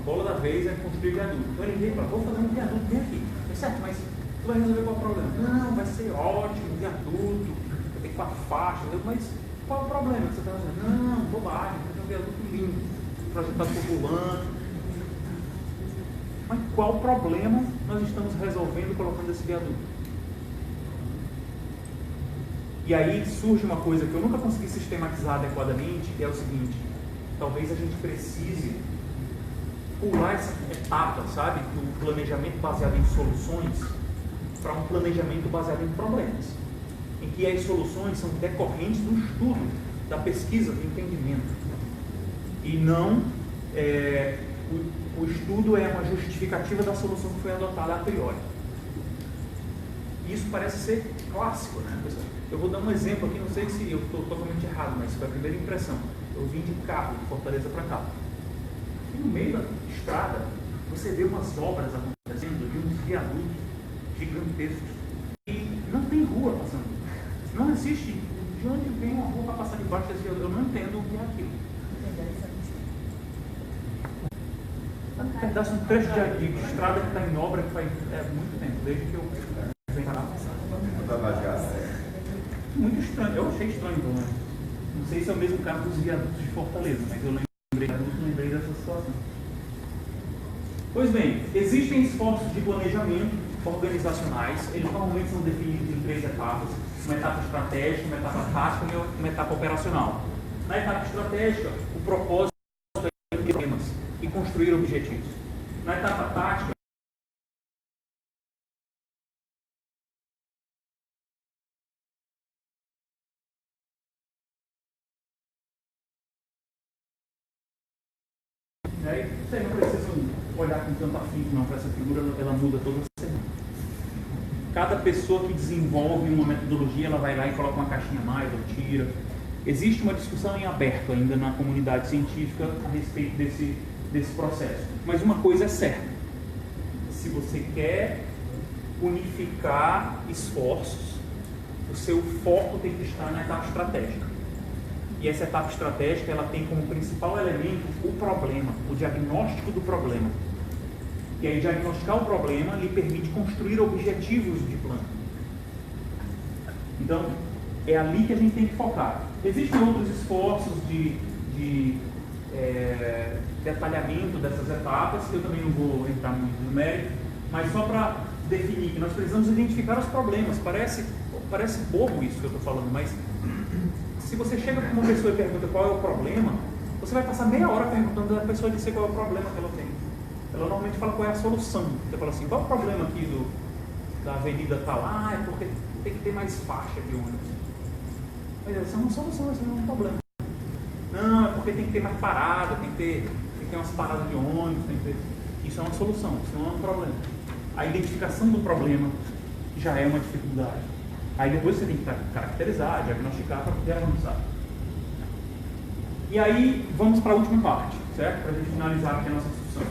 bola da vez é construir viaduto. Então ele vem e fala, vou fazer um viaduto bem aqui. É certo, mas tu vai resolver qual é o problema? Não, vai ser ótimo, viaduto, vai ter 4 faixas, mas qual é o problema que você está fazendo? Não, bobagem, vai ter um viaduto lindo, projetado por fulano. Mas qual problema nós estamos resolvendo colocando esse viaduto? E aí surge uma coisa que eu nunca consegui sistematizar adequadamente, que é o seguinte: talvez a gente precise pular essa etapa, sabe, do planejamento baseado em soluções para um planejamento baseado em problemas, em que as soluções são decorrentes do estudo, da pesquisa, do entendimento, e não o estudo é uma justificativa da solução que foi adotada a priori. Isso parece ser clássico, né, pessoal? Eu vou dar um exemplo aqui, não sei se eu estou totalmente errado, mas foi a primeira impressão. Eu vim de carro de Fortaleza para cá. E no meio da estrada, você vê umas obras acontecendo de uns viadutos gigantescos. E não tem rua passando. Não existe. De onde vem uma rua para passar debaixo desse viaduto? Eu não entendo o que é aquilo. Um pedaço, um trecho de estrada que está em obra que faz muito tempo, desde que eu venho para lá. Muito estranho, eu achei estranho, né? Não sei se é o mesmo caso dos viadutos de Fortaleza, mas eu lembrei dessa situação. Pois bem, existem esforços de planejamento organizacionais, eles normalmente são definidos em 3 etapas: uma etapa estratégica, uma etapa tática e uma etapa operacional. Na etapa estratégica, o propósito é definir temas e construir objetivos. Na etapa tática, vocês não precisam olhar com tanto afinco não para essa figura, ela muda toda semana. Cada pessoa que desenvolve uma metodologia, ela vai lá e coloca uma caixinha a mais ou tira. Existe uma discussão em aberto ainda na comunidade científica a respeito desse processo. Mas uma coisa é certa: se você quer unificar esforços, o seu foco tem que estar na etapa estratégica. E essa etapa estratégica, ela tem como principal elemento o problema, o diagnóstico do problema. E aí, diagnosticar o problema lhe permite construir objetivos de plano. Então, é ali que a gente tem que focar. Existem outros esforços de detalhamento dessas etapas, que eu também não vou entrar muito no mérito, mas só para definir que nós precisamos identificar os problemas. Parece bobo isso que eu estou falando, mas se você chega com uma pessoa e pergunta qual é o problema, você vai passar meia hora perguntando a pessoa dizer qual é o problema que ela tem. Ela normalmente fala qual é a solução. Você fala assim: qual é o problema aqui da avenida tal? Ah, é porque tem que ter mais faixa de ônibus. Mas essa é uma solução, esse não é um problema. Não, é porque tem que ter mais parada, tem que ter umas paradas de ônibus, Isso é uma solução, isso não é um problema. A identificação do problema já é uma dificuldade. Aí depois você tem que caracterizar, diagnosticar para poder avançar. E aí vamos para a última parte, certo? Para a gente finalizar aqui a nossa discussão.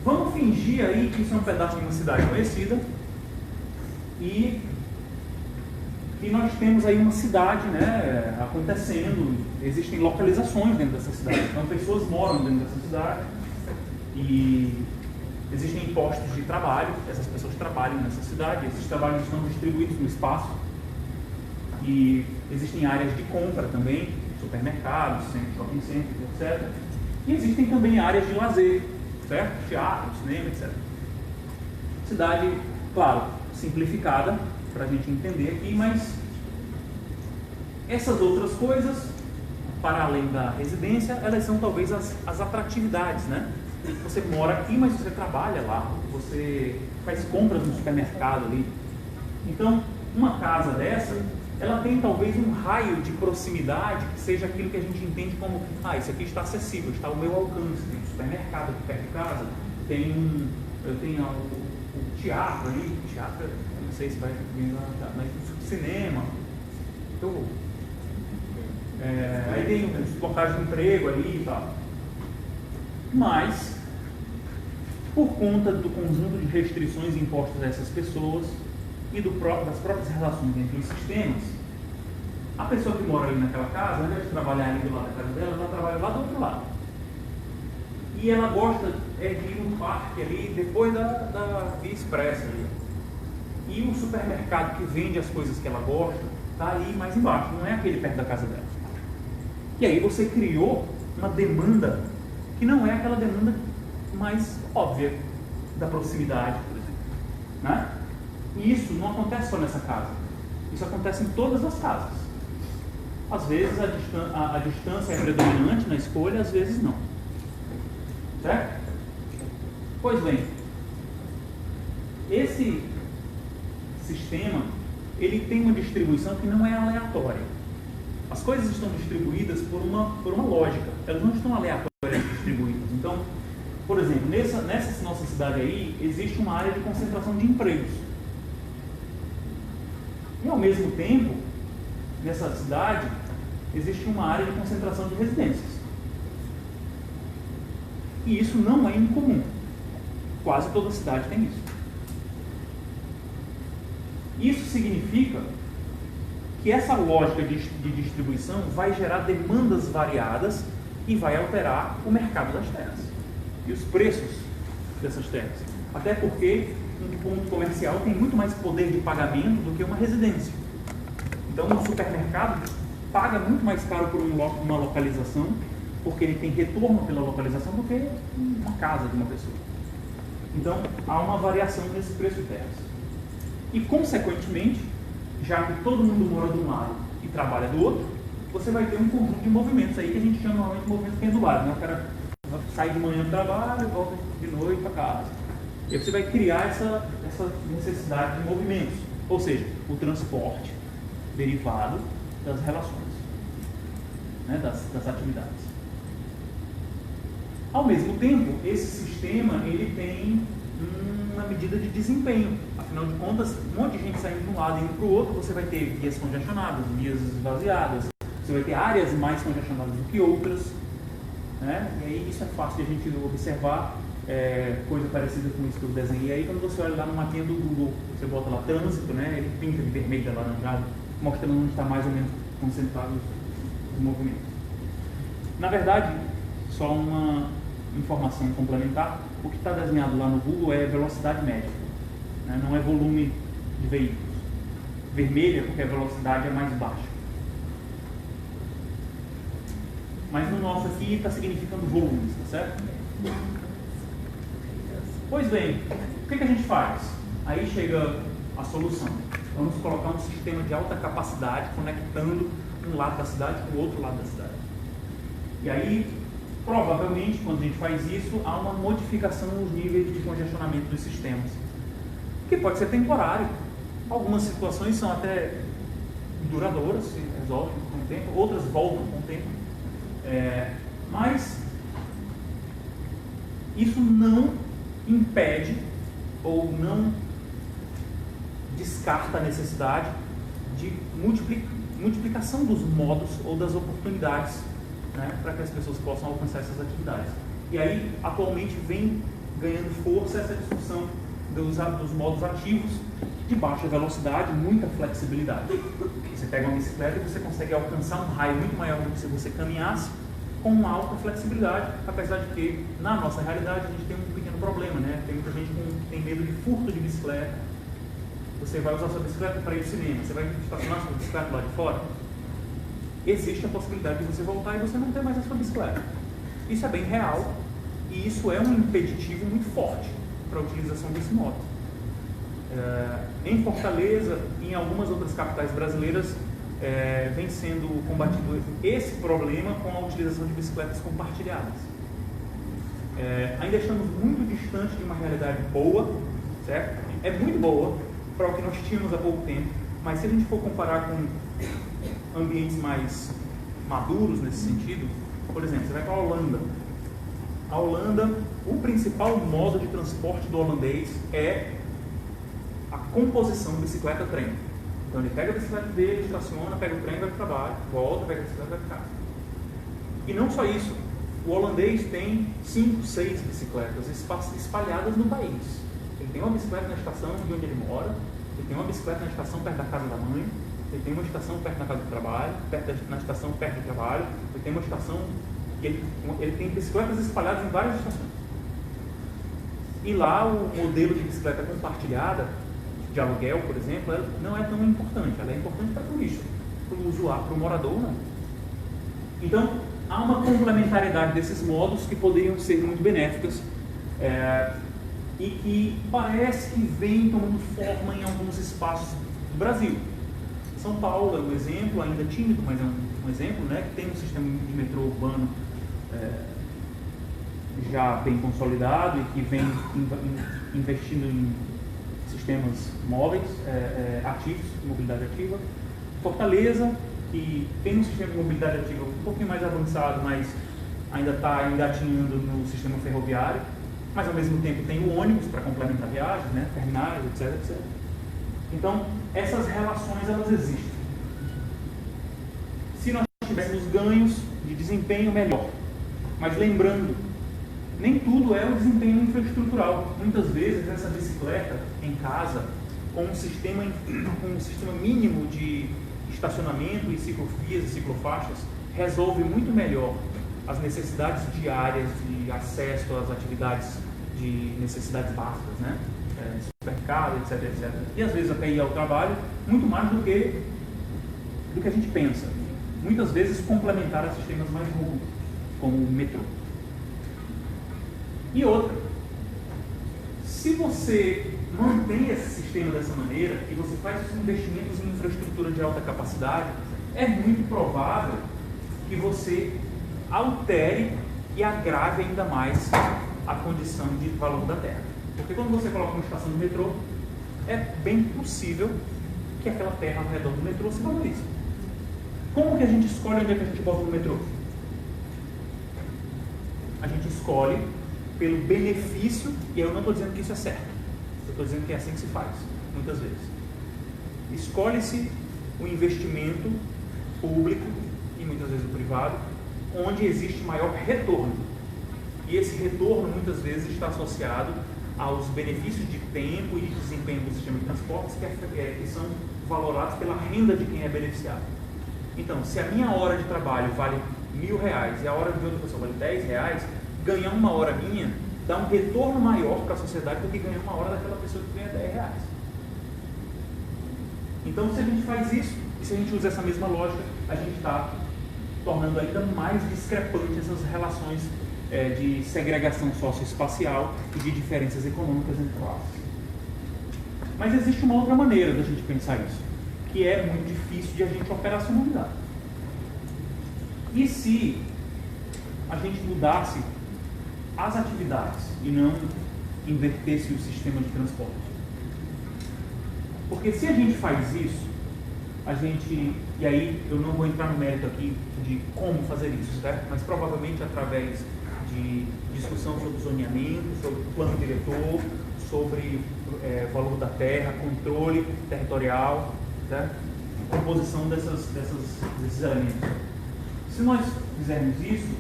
Vamos fingir aí que isso é um pedaço de uma cidade conhecida e nós temos aí uma cidade, né, acontecendo, existem localizações dentro dessa cidade. Então pessoas moram dentro dessa cidade e existem postos de trabalho, essas pessoas trabalham nessa cidade, esses trabalhos estão distribuídos no espaço e existem áreas de compra também, supermercados, shopping centers, etc. E existem também áreas de lazer, certo? Teatro, cinema, etc. Cidade, claro, simplificada para a gente entender aqui, mas essas outras coisas, para além da residência, elas são talvez as atratividades, né? Você mora aqui, mas você trabalha lá, você faz compras no supermercado ali. Então, uma casa dessa, ela tem talvez um raio de proximidade que seja aquilo que a gente entende como: isso aqui está acessível, está ao meu alcance. Tem um supermercado aqui perto de casa, eu tenho o teatro ali, eu não sei se vai vir lá, mas cinema. Aí tem os locais de emprego ali e tal. Mas, por conta do conjunto de restrições impostas a essas pessoas e das próprias relações entre os sistemas, a pessoa que mora ali naquela casa, ao invés de trabalhar ali do lado da casa dela, ela trabalha lá do outro lado. E ela gosta de ir no parque ali, depois da Via Expressa ali. E o supermercado que vende as coisas que ela gosta está ali mais embaixo, não é aquele perto da casa dela. E aí você criou uma demanda que não é aquela demanda mais óbvia da proximidade, por exemplo, né? E isso não acontece só nessa casa, isso acontece em todas as casas. Às vezes a distância é predominante na escolha, às vezes não, certo? Pois bem, esse sistema, ele tem uma distribuição que não é aleatória. As coisas estão distribuídas por uma lógica, elas não estão aleatoriamente distribuídas. Então, por exemplo, nessa nossa cidade aí, existe uma área de concentração de empregos. E ao mesmo tempo, nessa cidade, existe uma área de concentração de residências. E isso não é incomum. Quase toda cidade tem isso. Isso significa que essa lógica de distribuição vai gerar demandas variadas e vai alterar o mercado das terras e os preços dessas terras. Até porque um ponto comercial tem muito mais poder de pagamento do que uma residência. Então, um supermercado paga muito mais caro por uma localização, porque ele tem retorno pela localização, do que uma casa de uma pessoa. Então, há uma variação nesse preço de terras. E, consequentemente, já que todo mundo mora de um lado e trabalha do outro, você vai ter um conjunto de movimentos aí que a gente chama normalmente de movimento pendular, né? O cara sai de manhã do trabalho e volta de noite para casa. E aí você vai criar essa necessidade de movimentos, ou seja, o transporte derivado das relações, né? das atividades. Ao mesmo tempo, esse sistema ele tem uma medida de desempenho. Afinal de contas, um monte de gente saindo de um lado e indo para o outro, você vai ter vias congestionadas, vias esvaziadas, você vai ter áreas mais congestionadas do que outras, né? E aí isso é fácil de a gente observar, coisa parecida com isso que eu desenhei aí. Quando você olha lá no mapinha do Google, você bota lá trânsito, né? Ele pinta de vermelho e alaranjado, mostrando onde está mais ou menos concentrado os movimentos. Na verdade, só uma informação complementar, o que está desenhado lá no Google é velocidade média, né? Não é volume de veículos. Vermelha porque a velocidade é mais baixa. Mas no nosso aqui está significando volumes, tá certo? Pois bem, o que a gente faz? Aí chega a solução. Vamos colocar um sistema de alta capacidade conectando um lado da cidade com o outro lado da cidade. E aí, provavelmente, quando a gente faz isso, há uma modificação nos níveis de congestionamento dos sistemas, que pode ser temporário. Algumas situações são até duradouras, se resolvem com o tempo, outras voltam com o tempo. Mas isso não impede ou não descarta a necessidade de multiplicação dos modos ou das oportunidades, né, para que as pessoas possam alcançar essas atividades. E aí, atualmente, vem ganhando força essa discussão dos modos ativos de baixa velocidade, muita flexibilidade. Você pega uma bicicleta e você consegue alcançar um raio muito maior do que se você caminhasse, com uma alta flexibilidade, apesar de que, na nossa realidade, a gente tem um pequeno problema, né? Tem muita gente que tem medo de furto de bicicleta. Você vai usar sua bicicleta para ir ao cinema, você vai estacionar sua bicicleta lá de fora. Existe a possibilidade de você voltar e você não ter mais a sua bicicleta. Isso é bem real e isso é um impeditivo muito forte para a utilização desse modo. Em Fortaleza e em algumas outras capitais brasileiras, vem sendo combatido esse problema com a utilização de bicicletas compartilhadas. Ainda estamos muito distante de uma realidade boa, certo? É muito boa para o que nós tínhamos há pouco tempo, mas se a gente for comparar com ambientes mais maduros nesse sentido, por exemplo, você vai para a Holanda. A Holanda, o principal modo de transporte do holandês é a composição bicicleta-trem. Então ele pega a bicicleta dele, estaciona, pega o trem, vai para o trabalho, volta, pega a bicicleta e vai para casa. E não só isso, o holandês tem 5, 6 bicicletas espalhadas no país. Ele tem uma bicicleta na estação de onde ele mora, ele tem uma bicicleta na estação perto da casa da mãe, ele tem uma estação perto da casa do trabalho, na estação perto do trabalho, ele tem uma estação que ele tem bicicletas espalhadas em várias estações. E lá o modelo de bicicleta compartilhada, de aluguel, por exemplo, ela não é tão importante. Ela é importante para o turista, para o usuário, para o morador, não. Então, há uma complementariedade desses modos que poderiam ser muito benéficas e que parece que vem tomando forma em alguns espaços do Brasil. São Paulo é um exemplo, ainda tímido, mas é um exemplo, né, que tem um sistema de metrô urbano já bem consolidado e que vem investindo em sistemas móveis ativos, de mobilidade ativa. Fortaleza, que tem um sistema de mobilidade ativa um pouquinho mais avançado, mas ainda está engatinhando no sistema ferroviário, mas ao mesmo tempo tem o ônibus para complementar viagens, né, terminais, etc, etc. Então, essas relações, elas existem. Se nós tivéssemos ganhos de desempenho, melhor. Mas lembrando, nem tudo é o desempenho infraestrutural. Muitas vezes, essa bicicleta em casa, com um sistema mínimo de estacionamento e ciclovias e ciclofaixas resolve muito melhor as necessidades diárias de acesso às atividades de necessidades básicas, né? Supermercado, etc, etc. E às vezes até ir ao trabalho, muito mais do que a gente pensa. Muitas vezes complementar a sistemas mais robustos, como o metrô. E outra, se você mantém esse sistema dessa maneira e você faz os investimentos em infraestrutura de alta capacidade, é muito provável que você altere e agrave ainda mais a condição de valor da terra. Porque quando você coloca uma estação de metrô, é bem possível que aquela terra ao redor do metrô se valorize. Como que a gente escolhe onde é que a gente bota no metrô? A gente escolhe pelo benefício, e eu não estou dizendo que isso é certo, eu estou dizendo que é assim que se faz, muitas vezes. Escolhe-se o investimento público, e muitas vezes o privado, onde existe maior retorno. E esse retorno, muitas vezes, está associado aos benefícios de tempo e de desempenho do sistema de transportes, que são valorados pela renda de quem é beneficiado. Então, se a minha hora de trabalho vale R$1.000 e a hora de outra pessoa vale R$10, ganhar uma hora minha dá um retorno maior para a sociedade do que ganhar uma hora daquela pessoa que ganha R$10. Então, se a gente faz isso, e se a gente usa essa mesma lógica, a gente está tornando ainda mais discrepantes essas relações de segregação socioespacial e de diferenças econômicas entre classes. Mas existe uma outra maneira da gente pensar isso, que é muito difícil de a gente operacionalizar. E se a gente mudasse as atividades e não invertesse o sistema de transporte? Porque se a gente faz isso, e aí eu não vou entrar no mérito aqui de como fazer isso, certo? Mas provavelmente através de discussão sobre zoneamento, sobre plano diretor, sobre valor da terra, controle territorial, certo? Composição desses elementos. Se nós fizermos isso,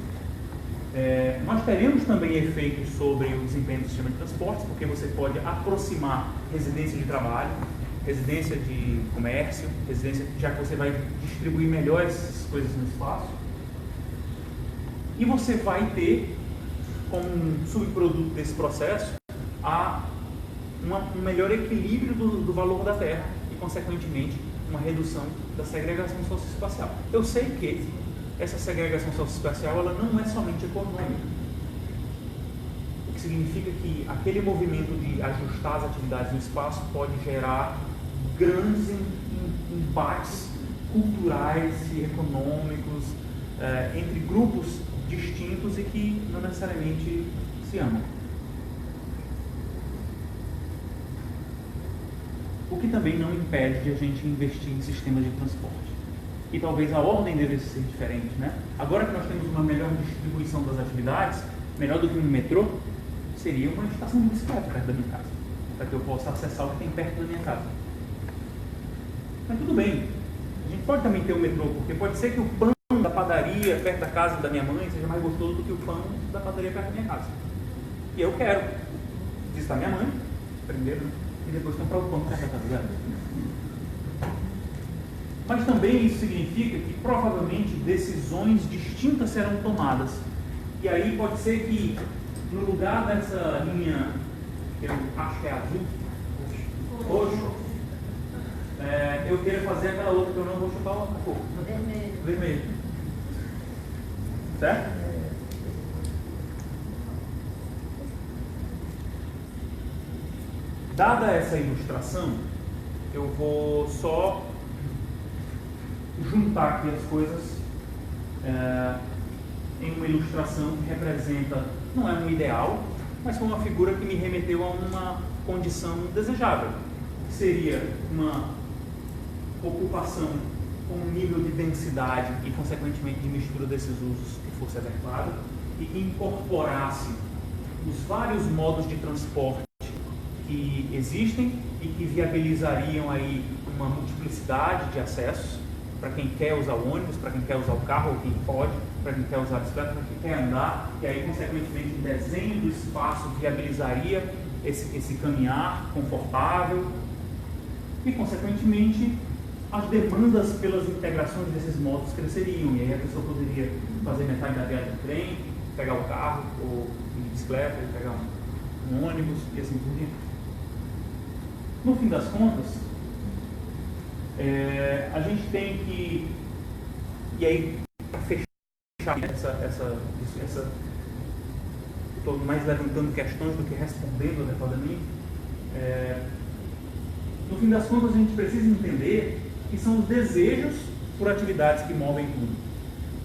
nós teremos também efeitos sobre o desempenho do sistema de transportes, porque você pode aproximar residência de trabalho, residência de comércio, já que você vai distribuir melhor essas coisas no espaço. E você vai ter, como um subproduto desse processo, um melhor equilíbrio do valor da terra e, consequentemente, uma redução da segregação socioespacial. Eu sei que essa segregação socioespacial ela não é somente econômica, o que significa que aquele movimento de ajustar as atividades no espaço pode gerar grandes embates culturais e econômicos entre grupos distintos e que não necessariamente se amam. O que também não impede de a gente investir em sistemas de transporte. E talvez a ordem devesse ser diferente, né? Agora que nós temos uma melhor distribuição das atividades, melhor do que um metrô, seria uma estação de bicicleta perto da minha casa, para que eu possa acessar o que tem perto da minha casa. Mas tudo bem, a gente pode também ter o metrô, porque pode ser que o pão da padaria perto da casa da minha mãe seja mais gostoso do que o pão da padaria perto da minha casa. E eu quero visitar minha mãe primeiro e depois comprar o pão perto da casa dela. Mas também isso significa que provavelmente decisões distintas serão tomadas. E aí pode ser que no lugar dessa linha, eu acho que é azul, roxo, eu queira fazer aquela outra que eu não vou chutar a cor. Vermelho. Certo? Dada essa ilustração, eu vou só juntar aqui as coisas em uma ilustração que representa, não é um ideal, mas foi uma figura que me remeteu a uma condição desejável, que seria uma ocupação com um nível de densidade e, consequentemente, de mistura desses usos que fosse adequado e que incorporasse os vários modos de transporte que existem e que viabilizariam aí uma multiplicidade de acessos para quem quer usar o ônibus, para quem quer usar o carro, ou quem pode, para quem quer usar a bicicleta, para quem quer andar, e aí, consequentemente, o desenho do espaço viabilizaria esse caminhar confortável e, consequentemente, as demandas pelas integrações desses modos cresceriam, e aí a pessoa poderia fazer metade da viagem de trem, pegar o carro, ou de bicicleta, pegar um ônibus, e assim por diante. No fim das contas, a gente tem que, e aí, para fechar estou mais levantando questões do que respondendo adequadamente, no fim das contas a gente precisa entender que são os desejos por atividades que movem tudo,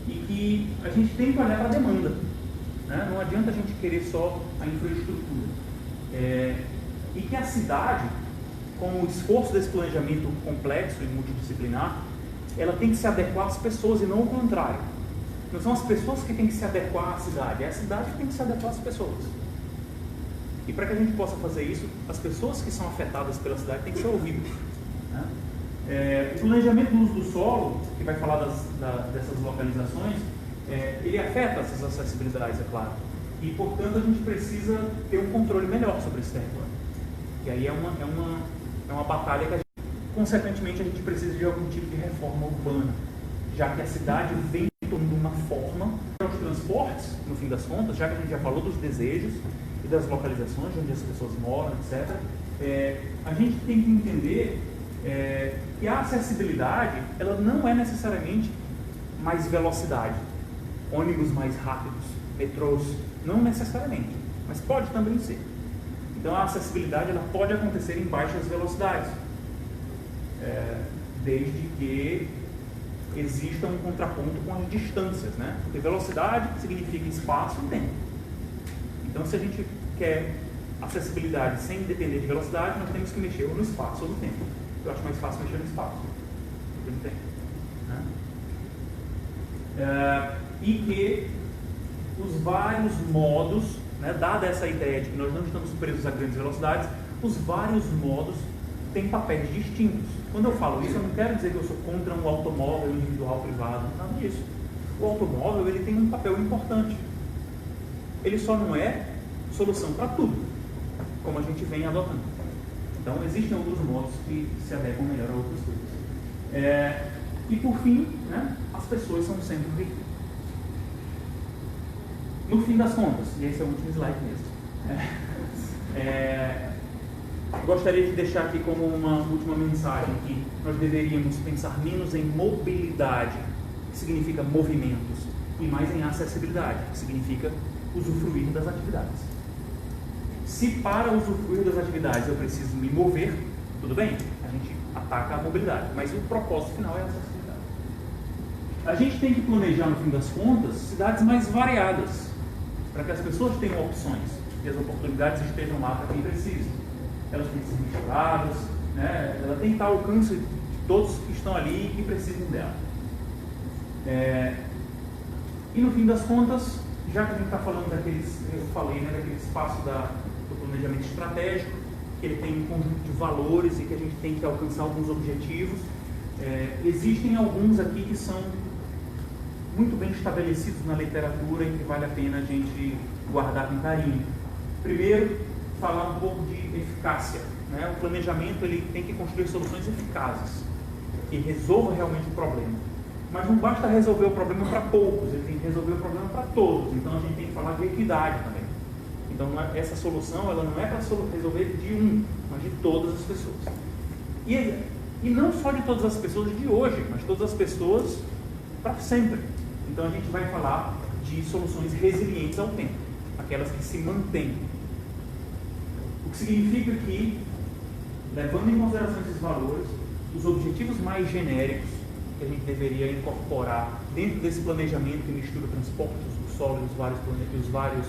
e que a gente tem que olhar para a demanda, né? Não adianta a gente querer só a infraestrutura, e que a cidade, com o esforço desse planejamento complexo e multidisciplinar, ela tem que se adequar às pessoas e não o contrário. Não são as pessoas que têm que se adequar à cidade, é a cidade que tem que se adequar às pessoas. E para que a gente possa fazer isso, as pessoas que são afetadas pela cidade têm que ser ouvidas, né? O planejamento do uso do solo, que vai falar dessas localizações, ele afeta essas acessibilidades, é claro. E, portanto, a gente precisa ter um controle melhor sobre esse território. E aí é uma batalha que, consequentemente, a gente precisa de algum tipo de reforma urbana, já que a cidade vem tomando uma forma. Os transportes, no fim das contas, já que a gente já falou dos desejos e das localizações, onde as pessoas moram, etc., a gente tem que entender que a acessibilidade, ela não é necessariamente mais velocidade, ônibus mais rápidos, metrôs, não necessariamente, mas pode também ser. Então a acessibilidade, ela pode acontecer em baixas velocidades, desde que exista um contraponto com as distâncias, né? Porque velocidade significa espaço e tempo. Então, se a gente quer acessibilidade sem depender de velocidade, nós temos que mexer ou no espaço ou no tempo. Eu acho mais fácil mexer no espaço do que no tempo, né? E que os vários modos, né, dada essa ideia de que nós não estamos presos a grandes velocidades, os vários modos têm papéis distintos. Quando eu falo isso, eu não quero dizer que eu sou contra um automóvel individual privado, nada disso. O automóvel, ele tem um papel importante. Ele só não é solução para tudo, como a gente vem adotando. Então, existem outros modos que se adequam melhor a outras coisas. E, por fim, né, as pessoas são sempre um veículo. No fim das contas, e esse é o último slide mesmo, gostaria de deixar aqui como uma última mensagem que nós deveríamos pensar menos em mobilidade, que significa movimentos, e mais em acessibilidade, que significa usufruir das atividades. Se para usufruir das atividades eu preciso me mover, tudo bem, a gente ataca a mobilidade, mas o propósito final é a acessibilidade. A gente tem que planejar, no fim das contas, cidades mais variadas, para que as pessoas tenham opções e as oportunidades estejam lá para quem precisa. Elas têm que ser misturadas, né? Ela tem que estar ao alcance de todos que estão ali e que precisam dela. E no fim das contas, já que a gente está falando eu falei, né, daquele espaço do planejamento estratégico, que ele tem um conjunto de valores e que a gente tem que alcançar alguns objetivos, existem alguns aqui que são muito bem estabelecidos na literatura e que vale a pena a gente guardar com carinho. Primeiro, falar um pouco de eficácia, né? O planejamento, ele tem que construir soluções eficazes, que resolvam realmente o problema. Mas não basta resolver o problema para poucos, ele tem que resolver o problema para todos. Então a gente tem que falar de equidade também. Então essa solução, ela não é para resolver de um, mas de todas as pessoas. E não só de todas as pessoas de hoje, mas todas as pessoas para sempre. Então a gente vai falar de soluções resilientes ao tempo, aquelas que se mantêm. O que significa que, levando em consideração esses valores, os objetivos mais genéricos que a gente deveria incorporar dentro desse planejamento que mistura transportes do solo e os vários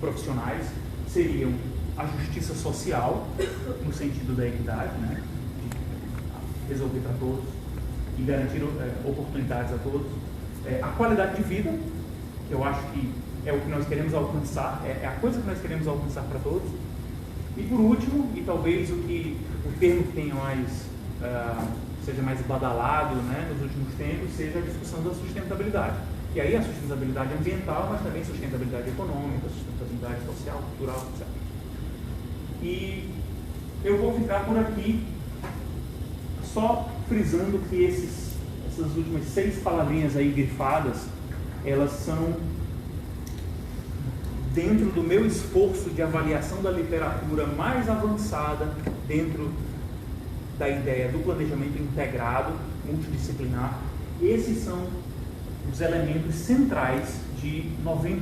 profissionais seriam a justiça social, no sentido da equidade, né, de resolver para todos e garantir oportunidades a todos, a qualidade de vida, que eu acho que é o que nós queremos alcançar, é a coisa que nós queremos alcançar para todos. E por último, e talvez o termo que tenha seja mais badalado, né, nos últimos tempos, seja a discussão da sustentabilidade. E aí a sustentabilidade ambiental, mas também sustentabilidade econômica, sustentabilidade social, cultural, etc. E eu vou ficar por aqui Só frisando que essas últimas 6 palavrinhas aí grifadas, elas são dentro do meu esforço de avaliação da literatura mais avançada dentro da ideia do planejamento integrado, multidisciplinar. Esses são os elementos centrais de 90%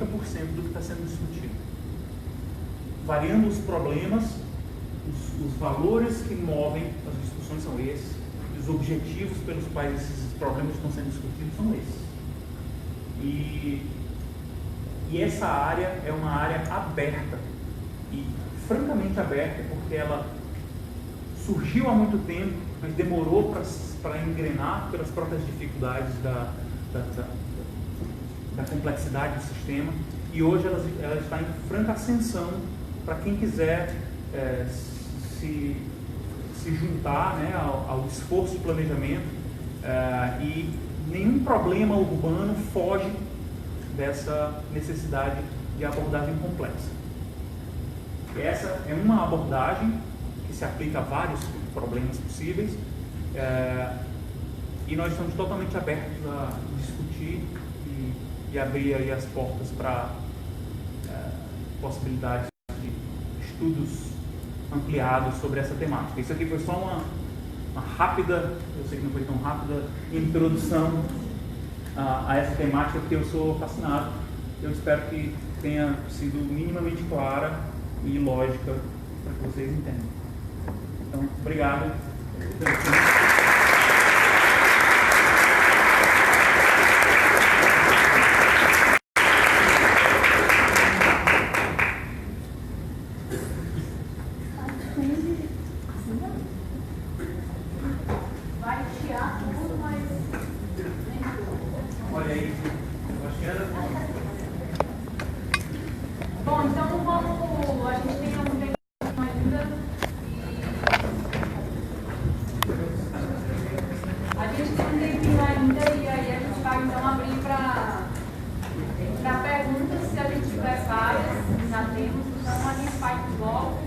do que está sendo discutido. Variando os problemas, os valores que movem as discussões são esses, os objetivos pelos quais esses problemas estão sendo discutidos são esses. E essa área é uma área aberta, e francamente aberta, porque ela surgiu há muito tempo, mas demorou para engrenar pelas próprias dificuldades da complexidade do sistema, e hoje ela está em franca ascensão para quem quiser se juntar, né, ao esforço de planejamento, e nenhum problema urbano foge dessa necessidade de abordagem complexa. Essa é uma abordagem que se aplica a vários problemas possíveis, e nós estamos totalmente abertos a discutir e abrir aí as portas para possibilidades de estudos ampliados sobre essa temática. Isso aqui foi só uma rápida, eu sei que não foi tão rápida, introdução a essa temática, porque eu sou fascinado. Eu espero que tenha sido minimamente clara e lógica para que vocês entendam. Então, obrigado. Vai tirar tudo, mas Olha aí, eu acho que era... bom, então vamos. A gente tem um tempo ainda. A gente tem um tempinho ainda, e aí a gente vai então abrir para perguntas, se a gente tiver várias, já temos. Então a gente faz um bloco,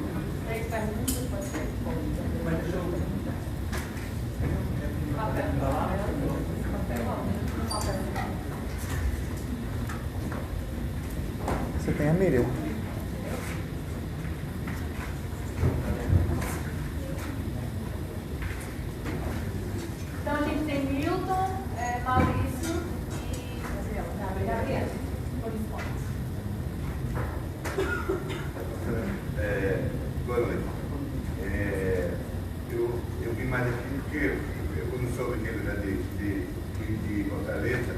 3 perguntas, pode ser. Mas deixa eu... Você tem a Miriam. Então a gente tem Milton, Maurício e Gabriel. Por enquanto. Boa noite. Eu vim mais aqui porque eu não sou daquele de Fortaleza,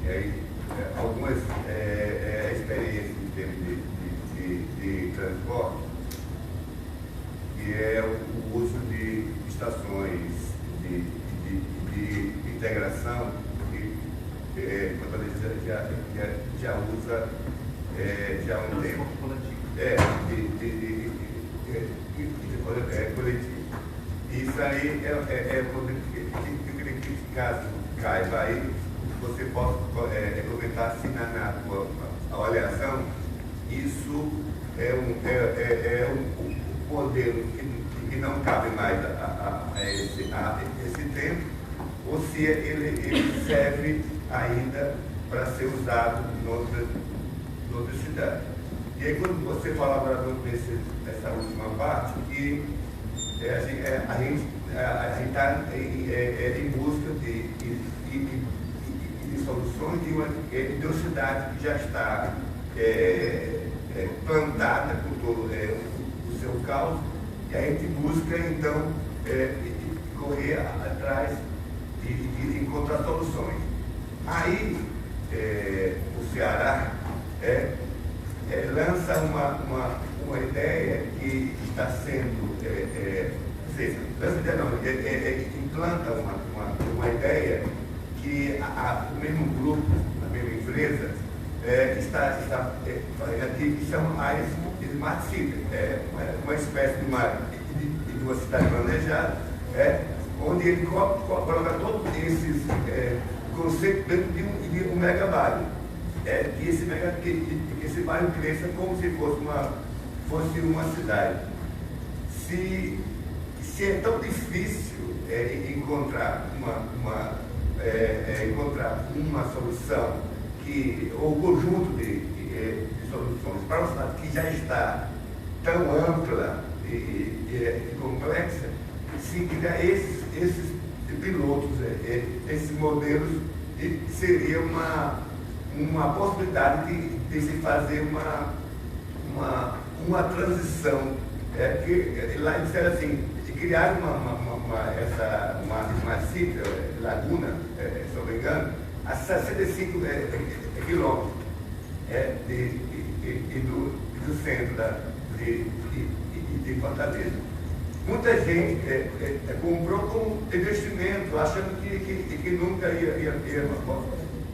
e aí algumas experiências em termos de transporte, que é o uso de estações de integração, que Fortaleza já usa já há um tempo. Coletivo. Isso aí eu queria que caso caiba aí, você possa comentar assim na tua avaliação. Isso é um modelo que não cabe mais a esse tempo, ou se ele serve ainda para ser usado em outra cidade. E aí, quando você falava nessa última parte, que a gente está em busca de soluções de uma cidade que já está plantada com todo o seu caos, e a gente busca, então, correr atrás de encontrar soluções. Aí, o Ceará lança uma ideia que está sendo, implanta uma ideia que o mesmo grupo, a mesma empresa, está fazendo aqui, que chama mais Smart City, uma espécie de uma cidade planejada, onde ele coloca todos esses conceitos dentro de um megabairro. Que esse bairro cresça como se fosse uma cidade. Se é tão difícil encontrar uma solução ou conjunto de soluções para uma cidade que já está tão ampla e complexa, se criar esses pilotos, esses modelos, seria uma possibilidade de se fazer uma transição. Que lá disseram assim, de criar uma cita, laguna, se não me engano, a 65 quilômetros do centro de Fortaleza. Muita gente comprou como investimento, achando que nunca ia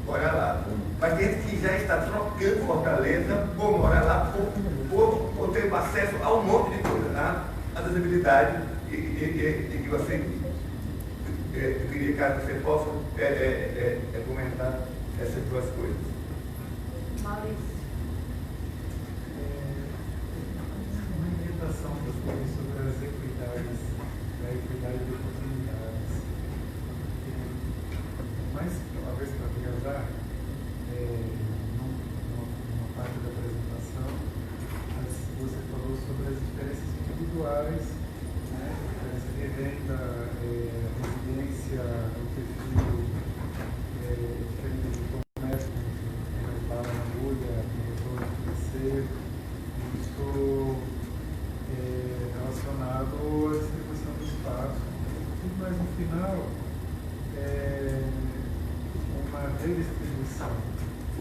morar lá. Mas tem gente que já está trocando Fortaleza por morar lá, por ter acesso a um monte de coisa, né? A visibilidade que você eu queria que você possa comentar essas duas coisas. Maurício. Uma inquietação sobre as equidades, a equidade de oportunidades. Mas, uma vez para viajar, numa parte da apresentação, você falou sobre as diferenças individuais, né? Diferença de renda, residência, o perfil diferente de comércio, mais bala na agulha, retorno financeiro, isso relacionado à distribuição do espaço. Tudo mais no final, uma redistribuição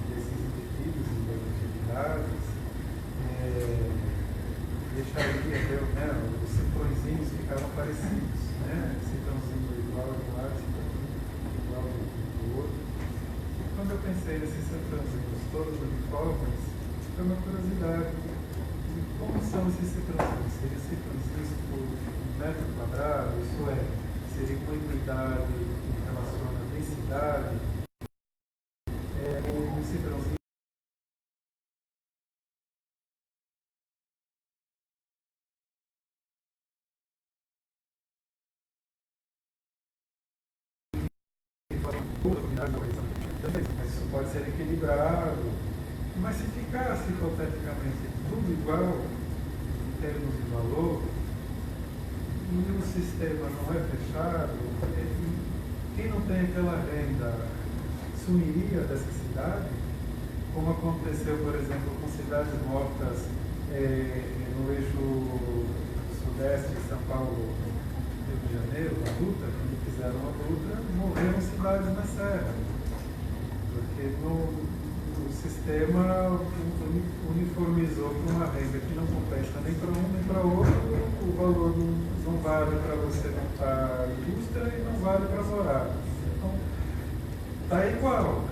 desses indivíduos e das atividades, deixaria os setorzinhos ficavam parecidos, né? Setorzinho igual de um lado, setorzinho igual do outro. E quando eu pensei nesses setorzinhos todos uniformes, foi uma curiosidade. Como são esses setorzinhos? Seriam setorzinhos por metro quadrado? Isso seria uma equidade em relação à densidade? Um setorzinho mas isso pode ser equilibrado. Mas se ficasse hipoteticamente tudo igual em termos de valor e o sistema não é fechado, quem não tem aquela renda sumiria dessa cidade, como aconteceu, por exemplo, com cidades mortas no eixo sudeste de São Paulo, Rio de Janeiro, a Dutra, quando fizeram a Dutra, morreram cidades na Serra, porque o sistema uniformizou para uma renda que não compensa nem para um nem para outro, o valor não vale para você montar indústria e não vale para morar. Então, está igual,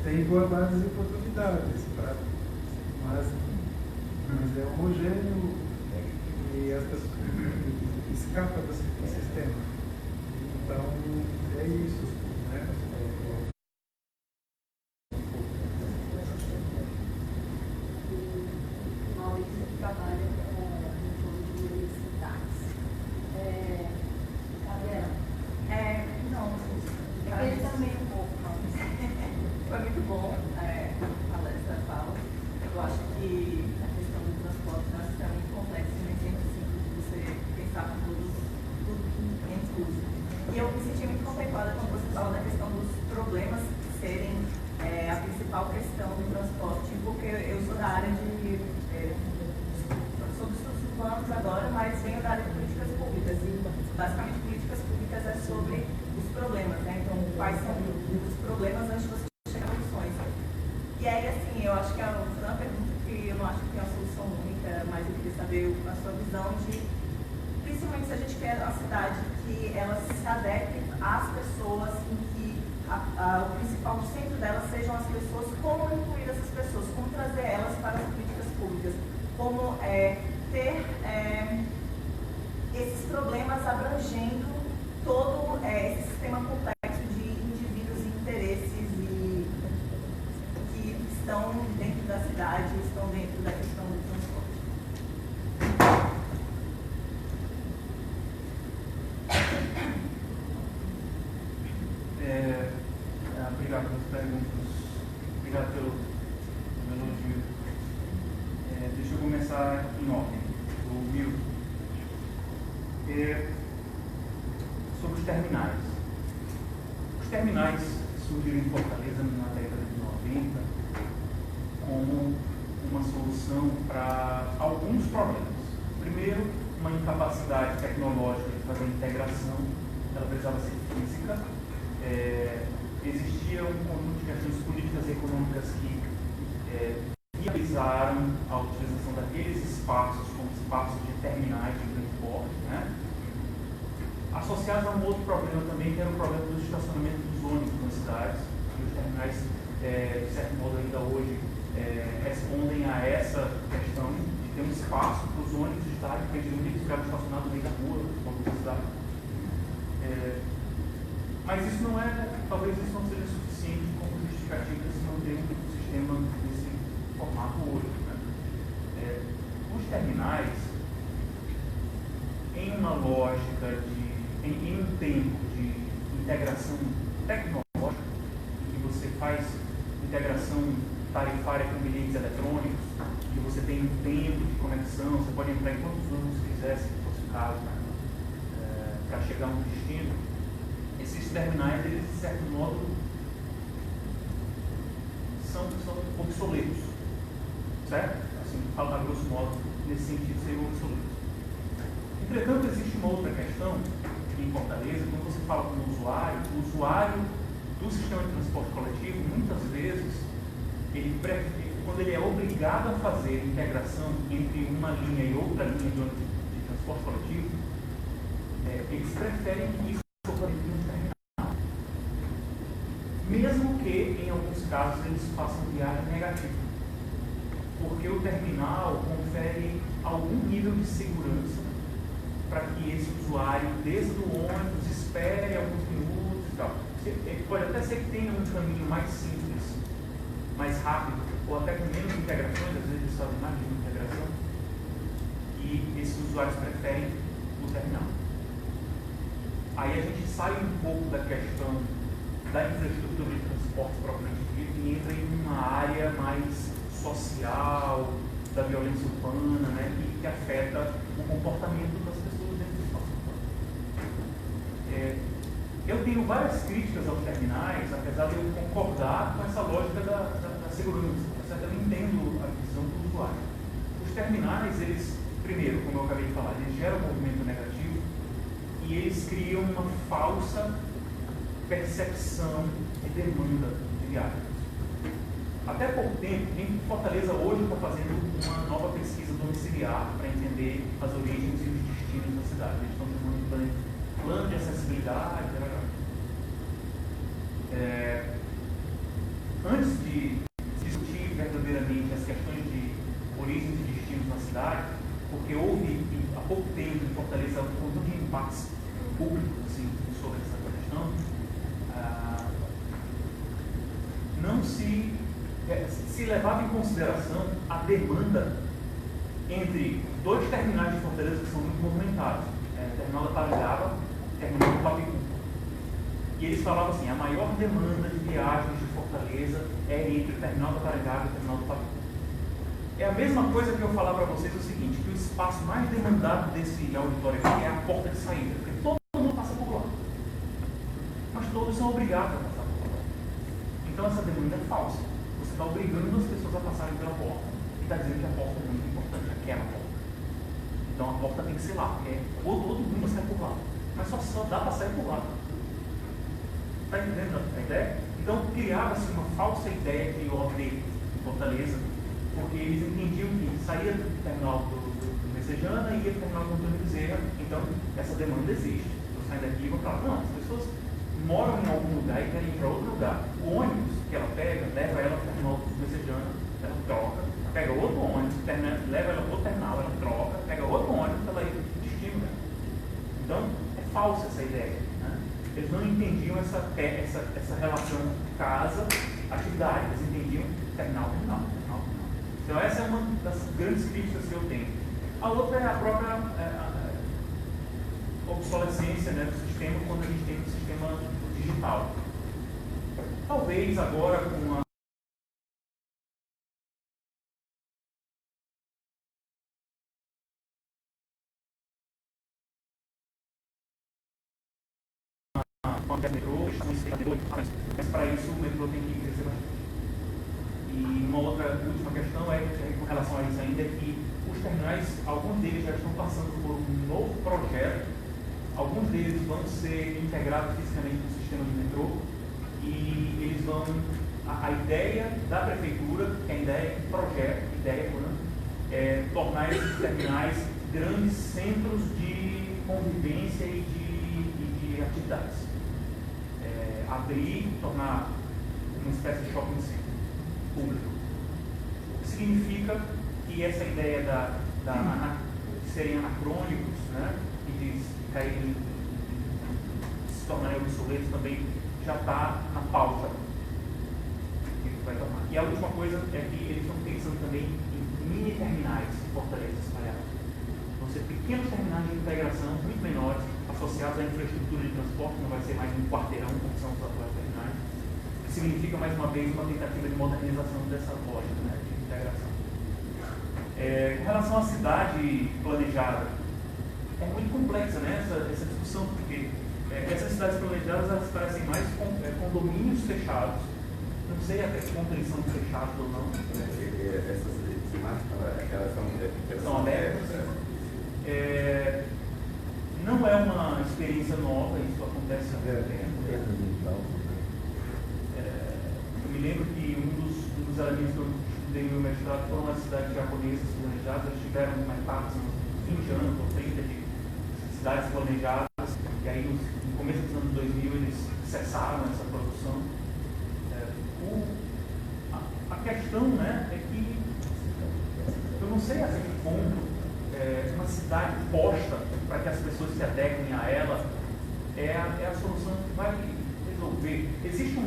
tem igualdades e oportunidades, mas é homogêneo e as pessoas escapam do sistema. Então, é isso, né? Maurício trabalha em torno de universidades. Gabriela? Não, ele também um pouco, foi muito bom a palestra fala. Eu acho que a questão do transporte é muito complexa e nem sempre simples de você pensar com tudo que é incluso. E eu me senti muito contemplada quando você fala da questão dos problemas serem a principal questão do transporte, porque eu sou da área sou dos estudos urbanos agora, mas venho da área de políticas públicas e basicamente políticas públicas é sobre os problemas, né? Então, quais são os problemas antes de você chegar a soluções. E aí, assim, eu acho que é uma pergunta que eu não acho que tem uma solução única, mas eu queria saber a sua visão de, principalmente se a gente quer uma cidade que ela se adeque às pessoas, em que o principal centro delas sejam as pessoas, como incluir essas pessoas, como trazer elas para as políticas públicas, como ter esses problemas abrangendo todo esse sistema complexo de indivíduos e interesses que estão dentro da cidade, estão dentro da questão do transporte. perguntas. Obrigado pelo elogio. Deixa eu começar em ordem. O Milton. Sobre os terminais. Os terminais surgiram em Fortaleza na década de 90 como uma solução para alguns problemas. Primeiro, uma incapacidade tecnológica de fazer a integração, ela precisava ser física. Existia um conjunto de questões políticas e econômicas que viabilizaram a utilização daqueles espaços como espaços de terminais de grande porte, né? Associado a um outro problema também, que era o problema do estacionamento dos ônibus nas cidades, e os terminais, de certo modo, ainda hoje respondem a essa questão de ter um espaço para os ônibus estarem, porque eles ficavam estacionados no meio da rua, na cidade. Mas isso não talvez isso não seja suficiente como justificativa se não tem um sistema desse formato hoje, né? Os terminais, em uma lógica em um tempo de integração tecnológica, em que você faz integração tarifária com bilhetes eletrônicos, que você tem um tempo de conexão, você pode entrar em quantos anos quiser, se fosse o caso, para chegar a um destino. Esses terminais, eles, de certo modo, são obsoletos, certo? Assim, a grosso modo, nesse sentido, seriam obsoletos. Entretanto, existe uma outra questão em Fortaleza, quando você fala com o usuário do sistema de transporte coletivo, muitas vezes, quando ele é obrigado a fazer a integração entre uma linha e outra linha de transporte coletivo, eles preferem que isso ocorra em um terminal. Mesmo que, em alguns casos, eles façam viagem negativa. Porque o terminal confere algum nível de segurança para que esse usuário, desde o ônibus, espere alguns minutos e tal. Pode até ser que tenha um caminho mais simples, mais rápido, ou até com menos integrações, às vezes eles fazem mais de uma integração, e esses usuários preferem o terminal. Aí a gente sai um pouco da questão da infraestrutura de transporte propriamente dito e entra em uma área mais social, da violência urbana, né, que afeta o comportamento das pessoas dentro do espaço urbano. Eu tenho várias críticas aos terminais, apesar de eu concordar com essa lógica da segurança. Eu entendo a visão do usuário. Os terminais, eles, primeiro, como eu acabei de falar, eles geram um movimento negativo e eles criam uma falsa percepção de demanda de viagens. Até pouco tempo, em Fortaleza hoje está fazendo uma nova pesquisa domiciliar para entender as origens e os destinos da cidade. Eles estão chamando de plano de acessibilidade. Antes de discutir verdadeiramente as questões de origens e destinos na cidade, porque houve há pouco tempo em Fortaleza um conjunto de impactos públicos assim, sobre essa questão, não se levava em consideração a demanda entre dois terminais de Fortaleza que são muito movimentados, o terminal da Parangaba e o terminal do Papicu. E eles falavam assim, a maior demanda de viagens de Fortaleza é entre o terminal da Parangaba e o terminal do Papicu. É a mesma coisa que eu falar para vocês o seguinte, que o espaço mais demandado desse auditório aqui é a porta de saída, porque todo mundo passa por lá. Mas todos são obrigados a passar por lá. Então essa demanda é falsa. Você está obrigando as pessoas a passarem pela porta e está dizendo que a porta é muito importante, aquela porta. Então a porta tem que ser lá, porque todo mundo sai por lá. Mas só dá para sair por lá. Está entendendo a ideia? Então criava-se uma falsa ideia de ordem em Fortaleza, porque eles entendiam que saía do terminal do Messejana e ia para o terminal do Antônio Bezerra, então essa demanda existe. Eu saio daqui e vou para lá. Não, as pessoas moram em algum lugar e querem ir para outro lugar. O ônibus que ela pega, leva ela para o terminal do Messejana, ela troca, pega outro ônibus, leva ela para o terminal, ela troca, pega outro ônibus para ela ir para o destino. Né? Então, é falsa essa ideia. Né? Eles não entendiam essa relação casa-atividade, eles entendiam terminal. Então essa é uma das grandes críticas que eu tenho. A outra é a própria obsolescência, né, do sistema quando a gente tem um sistema digital. Talvez agora com a metrô, mas para isso o metrô tem que crescer bastante. E uma outra última questão com relação a isso ainda é que os terminais, alguns deles já estão passando por um novo projeto, alguns deles vão ser integrados fisicamente no sistema de metrô e eles vão, a ideia da prefeitura, que é a ideia de projeto, é tornar esses terminais grandes centros de convivência e de atividades. Abrir, tornar uma espécie de shopping center público. O que significa que essa ideia de serem anacrônicos, né, e de caírem, se tornarem obsoletos também, já está na pauta que vai tomar. E a última coisa é que eles estão pensando também em mini terminais em Fortaleza espalhados. Vão ser pequenos terminais de integração muito menores, associados à infraestrutura de transporte, não vai ser mais um quarteirão, como são os atuais terminais. Significa, mais uma vez, uma tentativa de modernização dessa lógica, né, de integração. Com relação à cidade planejada, é muito complexa, né, essa discussão, porque essas cidades planejadas elas parecem mais condomínios fechados. Não sei até que ponto eles são fechados ou não. Essas elas são abertas. Não é uma experiência nova, isso acontece há muito tempo. Eu me lembro que um dos elementos que eu estudei no meu mestrado foram as cidades japonesas planejadas. Eles tiveram uma etapa, uns 20 anos ou 30 de cidades planejadas, e aí no começo dos anos 2000 eles cessaram essa produção. A questão, né, é que eu não sei até que ponto uma cidade posta para que as pessoas se adequem a ela é a solução que vai resolver. Existe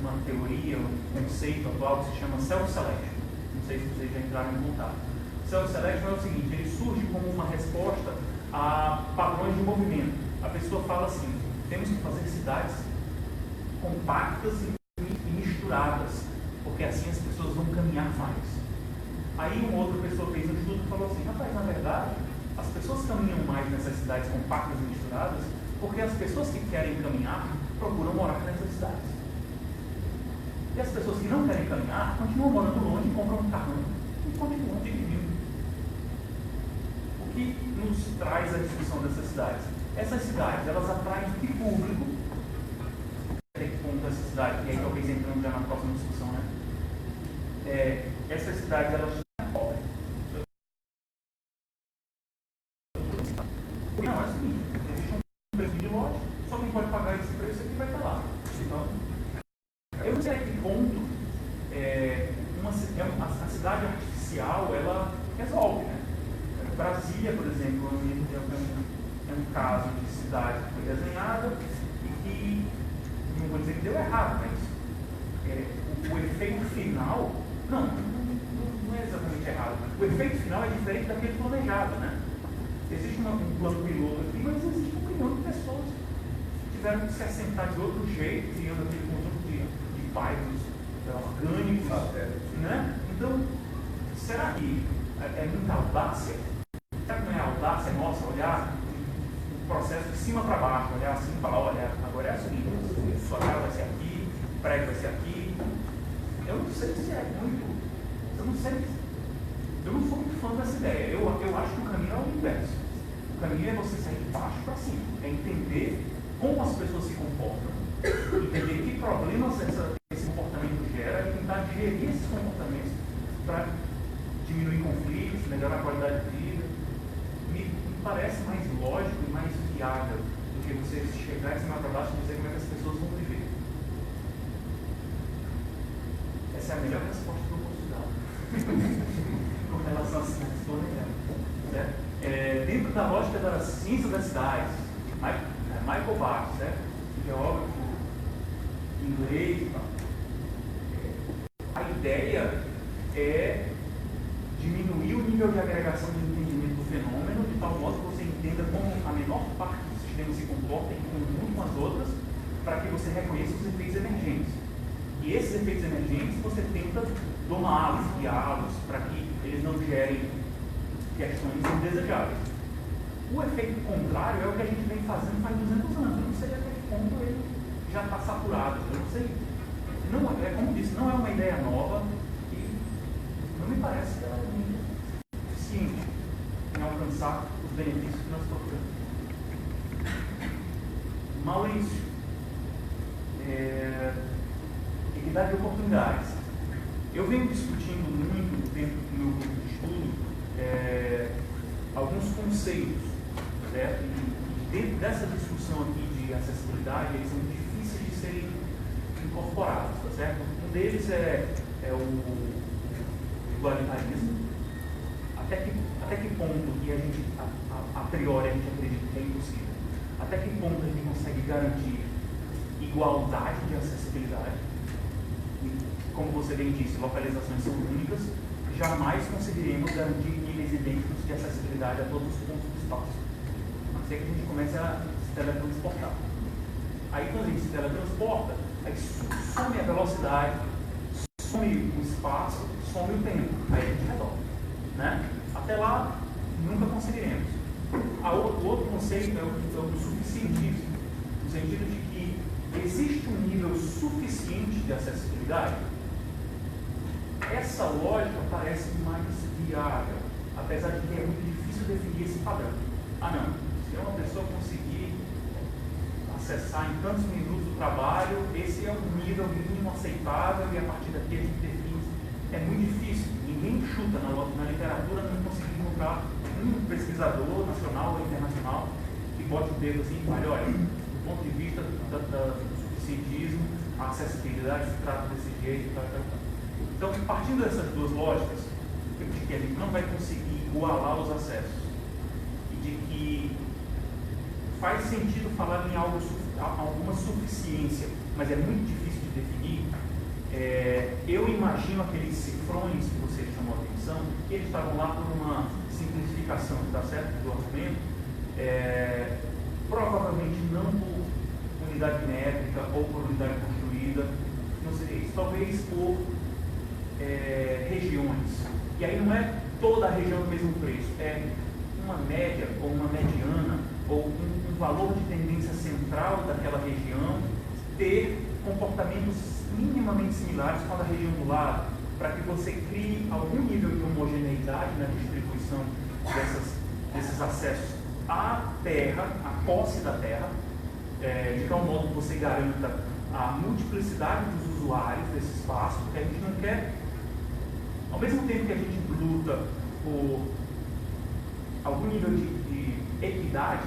uma teoria, um conceito atual que se chama self-selection. Não sei se vocês já entraram em contato. Self-selection é o seguinte: ele surge como uma resposta a padrões de movimento. A pessoa fala assim: temos que fazer cidades compactas e misturadas, porque assim as pessoas vão caminhar mais. Aí uma outra pessoa fez um estudo e falou assim: rapaz, na verdade, as pessoas caminham mais nessas cidades compactas e misturadas porque as pessoas que querem caminhar procuram morar nessas cidades. E as pessoas que não querem caminhar continuam morando longe, compram um carrão e continuam dirigindo. O que nos traz a discussão dessas cidades? Essas cidades, elas atraem que público? Até que ponto essa cidade, e aí talvez entrando já na próxima discussão, né? Essas cidades, elas cobrem. Não, é o seguinte, existe um preço de loja, só quem pode pagar esse preço aqui vai estar lá. Então, eu não sei a que ponto a cidade artificial, ela resolve, né? Brasília, por exemplo, é um caso de cidade que foi desenhada e que, não vou dizer que deu errado, mas o efeito final, não é exatamente errado, mas o efeito final é diferente daquele planejado, né? Existe um plano piloto aqui, mas existe um milhão de pessoas que tiveram que se assentar de outro jeito, criando aquele conjunto de bairros orgânicos, né? Então, será que é muita audácia? Será que não é audácia nossa olhar o processo de cima para baixo, olhar assim e falar: olha, agora é a seguinte, sua casa vai ser aqui, o prédio vai ser aqui? Eu não sei se é muito. Eu não sei. Eu não sou muito fã dessa ideia. Eu acho que o caminho é o inverso. O caminho é você sair de baixo para cima. É entender como as pessoas se comportam, entender que problemas esse comportamento gera e tentar gerir esses comportamentos para diminuir conflitos, melhorar a qualidade de vida. Me parece mais lógico e mais viável do que você chegar em cima para baixo e dizer como é que as pessoas vão viver. Essa é a melhor resposta que eu posso dar com relação a cidades planejadas. Dentro da lógica da ciência das cidades, Michael Bach, certo? Geógrafo inglês, a ideia é diminuir o nível de agregação do entendimento do fenômeno, de tal modo que você entenda como a menor parte do sistema se comporta em conjunto com as outras, para que você reconheça os efeitos emergentes. E esses efeitos emergentes você tenta domá-los, guiá-los, para que eles não gerem questões indesejáveis. O efeito contrário é o que a gente vem fazendo faz 200 anos. Eu não sei até que ponto ele já está saturado. Eu não sei. Não, é como disse, não é uma ideia nova e não me parece que ela é muito suficiente em alcançar os benefícios que nós procuramos. Maurício, equidade de oportunidades. Eu venho discutindo muito dentro do meu grupo de estudo alguns conceitos, certo? E dentro dessa discussão aqui de acessibilidade, eles são difíceis de serem incorporados, tá certo? Um deles é o igualitarismo. Até que ponto, e a gente, a priori, a gente acredita que é impossível, até que ponto a gente consegue garantir igualdade de acessibilidade? E, como você bem disse, localizações são únicas, jamais conseguiremos garantir níveis idênticos de acessibilidade a todos os pontos do espaço. A não ser que a gente comece a se teletransportar. Aí, quando a gente se teletransporta, aí some a velocidade, some o espaço, some o tempo. Aí a gente resolve, né? Até lá, nunca conseguiremos. O outro conceito é o do suficientismo, no sentido de que existe um nível suficiente de acessibilidade. Essa lógica parece mais viável, apesar de que é muito difícil definir esse padrão. Ah, não, se uma pessoa conseguir acessar em tantos minutos o trabalho, esse é um nível mínimo aceitável e a partir daqui a gente define. É muito difícil, ninguém chuta na literatura, não conseguir encontrar um pesquisador nacional ou internacional que bote o dedo assim e fale, olha, do ponto de vista do suficientismo, a acessibilidade se trata desse jeito, tal. Então, partindo dessas duas lógicas, de que a gente não vai conseguir igualar os acessos e de que faz sentido falar em alguma suficiência, mas é muito difícil de definir, eu imagino aqueles cifrões que você chamou a atenção, que eles estavam lá por uma simplificação, tá certo, do argumento, provavelmente não por unidade métrica ou por unidade construída, não sei isso, talvez por regiões. E aí não é toda a região do mesmo preço, é uma média ou uma mediana ou um valor de tendência central daquela região ter comportamentos minimamente similares com a da região do lado, para que você crie algum nível de homogeneidade na distribuição desses acessos à terra, à posse da terra, de tal modo que você garanta a multiplicidade dos usuários desse espaço, porque a gente não quer, ao mesmo tempo que a gente luta por algum nível de equidade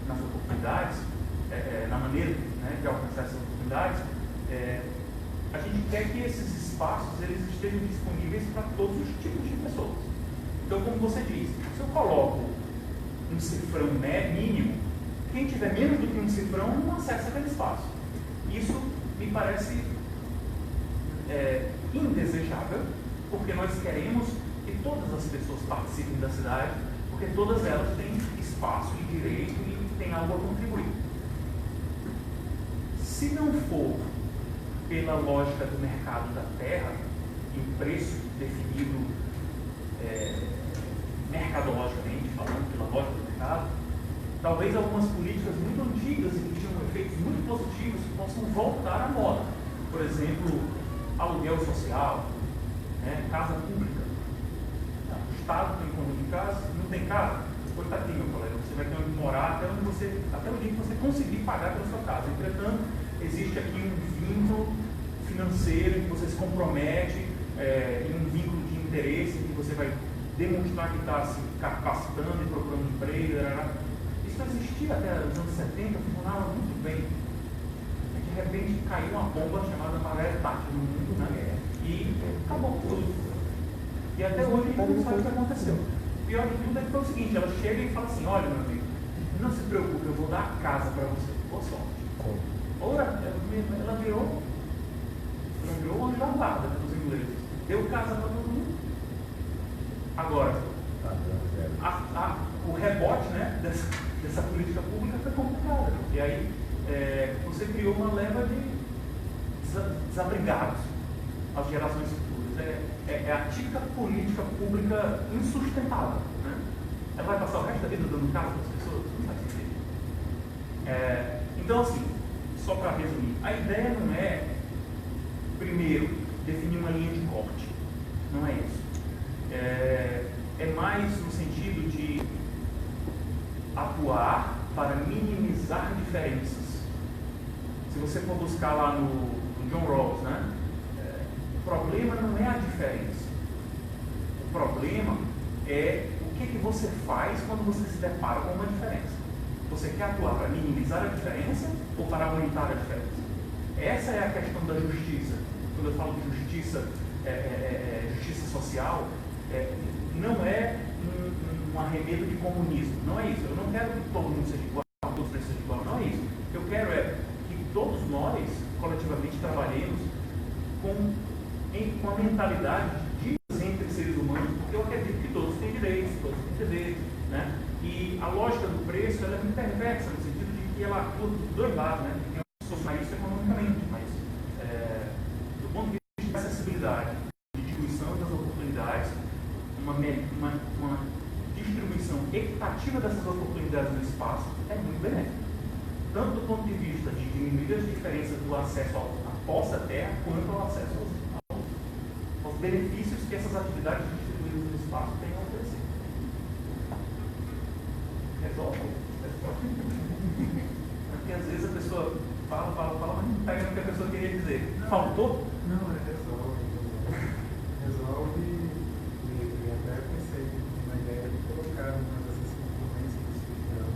nas oportunidades, na maneira, né, de alcançar essas oportunidades, a gente quer que esses espaços eles estejam disponíveis para todos os tipos de pessoas. Então, como você disse, se eu coloco um cifrão mínimo, quem tiver menos do que um cifrão não acessa aquele espaço. Isso me parece indesejável, porque nós queremos que todas as pessoas participem da cidade, porque todas elas têm espaço e direito e têm algo a contribuir. Se não for pela lógica do mercado da terra e o preço definido mercadologicamente, falando pela lógica do mercado, talvez algumas políticas muito antigas e que tinham efeitos muito positivos possam voltar à moda. Por exemplo, aluguel social, casa pública. O Estado tem conjunto de casa, não tem casa? Depois está aqui, meu colega. Você vai ter onde morar até o dia que você conseguir pagar pela sua casa. Entretanto, existe aqui um vínculo financeiro em que você se compromete, em um vínculo de interesse em que você vai demonstrar que está se capacitando e procurando emprego. Isso existia até os anos 70, funcionava muito bem. E de repente caiu uma bomba chamada Margaret Thatcher no mundo, né? E acabou tudo. E até hoje a gente não sabe o que aconteceu. O pior de tudo é que foi o seguinte, ela chega e fala assim, olha meu amigo, não se preocupe, eu vou dar a casa para você. Boa sorte. Ora, ela virou uma jambada dos ingleses. Deu casa para todo mundo. Agora, o rebote, né, dessa política pública foi complicado. E aí você criou uma leva de desabrigados às gerações futuras. É a típica política pública insustentável. Né? Ela vai passar o resto da vida dando casa para as pessoas? Não faz sentido. Então, assim, só para resumir, a ideia não é, primeiro, definir uma linha de corte. Não é isso. É mais no sentido de atuar para minimizar diferenças. Se você for buscar lá no John Rawls, né? O problema não é a diferença. O problema é o que você faz quando você se depara com uma diferença. Você quer atuar para minimizar a diferença ou para aumentar a diferença? Essa é a questão da justiça. Quando eu falo de justiça, justiça social, não é um arremedo de comunismo. Não é isso. Eu não quero que todo mundo seja igual, todos sejam igual. Não é isso. O que eu quero é que todos nós, coletivamente, trabalhemos com a mentalidade de entre seres humanos, porque eu acredito que todos têm direitos, todos têm deveres, né? E a lógica do preço ela é muito perversa, no sentido de que ela atua dos dois lados, né? Tem que solucionar isso economicamente, mas do ponto de vista de acessibilidade, de distribuição das oportunidades, uma distribuição equitativa dessas oportunidades no espaço é muito benéfica. Tanto do ponto de vista de diminuir as diferenças do acesso à posse da terra, quanto ao acesso aos benefícios que essas atividades distribuídas no espaço têm a oferecer. Resolve. Porque às vezes a pessoa fala, mas não pega no que a pessoa queria dizer. Faltou? Não, resolve. Resolve e até pensei na ideia de colocar uma dessas concorrências do Cidadão,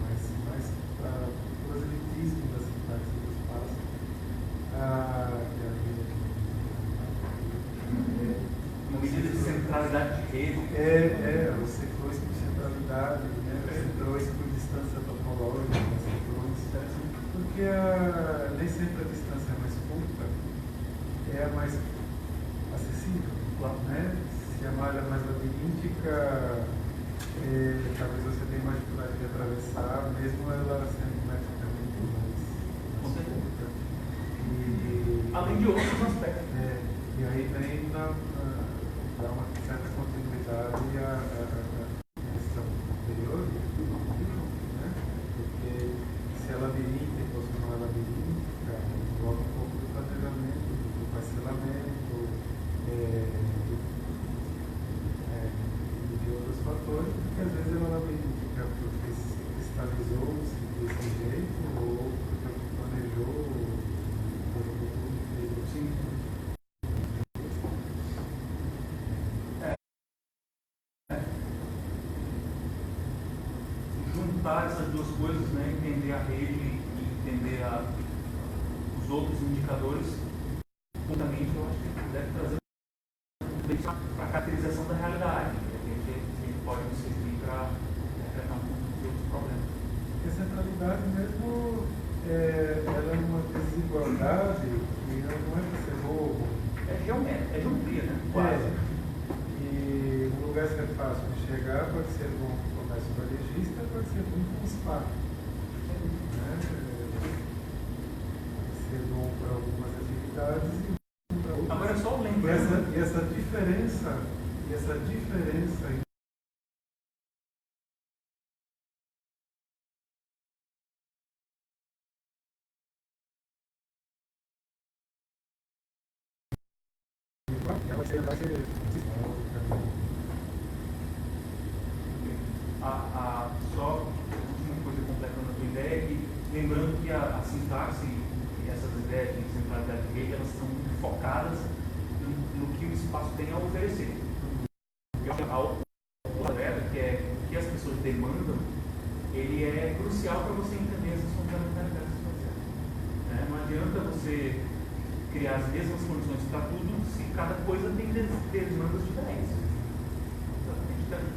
mais para o proselitismo das cidades do espaço. Uma medida de centralidade de rede. Você trouxe por centralidade, né? Você trouxe por distância topológica, você trouxe, porque nem sempre a distância mais curta é a mais acessível, né? Se a malha é mais labiríntica, talvez você tenha mais dificuldade de atravessar, mesmo ela sendo metricamente mais curta. Além de outros aspectos. E aí vem dá uma certa continuidade à questão anterior, né? Porque se é labiríntica e fosse uma labiríntica, envolve um pouco do planejamento, do parcelamento, de outros fatores, porque às vezes ela é labiríntica porque se cristalizou-se desse jeito, ou porque planejou, sim. Juntar essas duas coisas, né? Entender a rede e entender os outros indicadores, juntamente, eu acho que deve trazer para a caracterização da realidade. A gente pode nos servir para tratar um pouco de outros problemas. A centralidade mesmo ela é uma desigualdade que não é para ser bobo. É geometria, né? Quase. E um lugar que é fácil de chegar pode ser bom para o comércio varejista, pode ser bom para o spa. Né? Pode ser bom para algumas atividades e para outras. Agora é só lembrando. E essa diferença só uma coisa completando a tua ideia, que lembrando que a sintaxe e essas ideias de centralidade de rede, elas estão muito focadas no que o espaço tem a oferecer. A outra que é o que as pessoas demandam, ele é crucial para você entender essas complementaridades sociais. Não adianta você criar as mesmas condições para tudo se cada coisa tem demandas diferentes.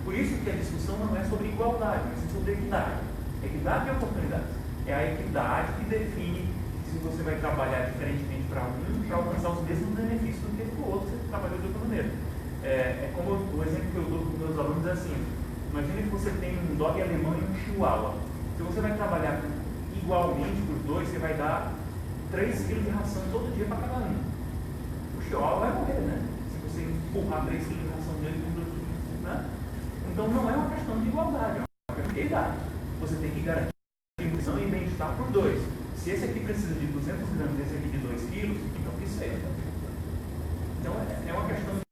Por isso que a discussão não é sobre igualdade, mas sobre equidade. Equidade e oportunidades. É a equidade que define se você vai trabalhar diferentemente para para alcançar os mesmos benefícios do que para o outro, você trabalhou de outra maneira. É como o exemplo que eu dou para os meus alunos é assim: imagine que você tem um dog alemão e um chihuahua. Se você vai trabalhar com igualmente para os dois, você vai dar 3 quilos de ração todo dia para cada um. O chihuahua vai morrer, né? Se você empurrar 3 quilos de ração dele para os dois, né? Então não é uma questão de igualdade, é uma questão de equidade. Você tem que garantir nutrição e bem-estar para os dois. Se esse aqui precisa de 200 gramas e esse aqui de 2 quilos, então que seja. Então é uma questão de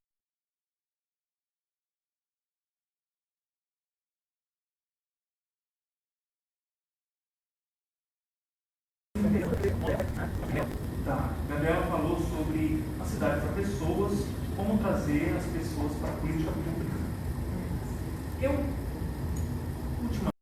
Tá. Gabriela falou sobre a cidade para pessoas, como trazer as pessoas para a política pública. Ultimamente,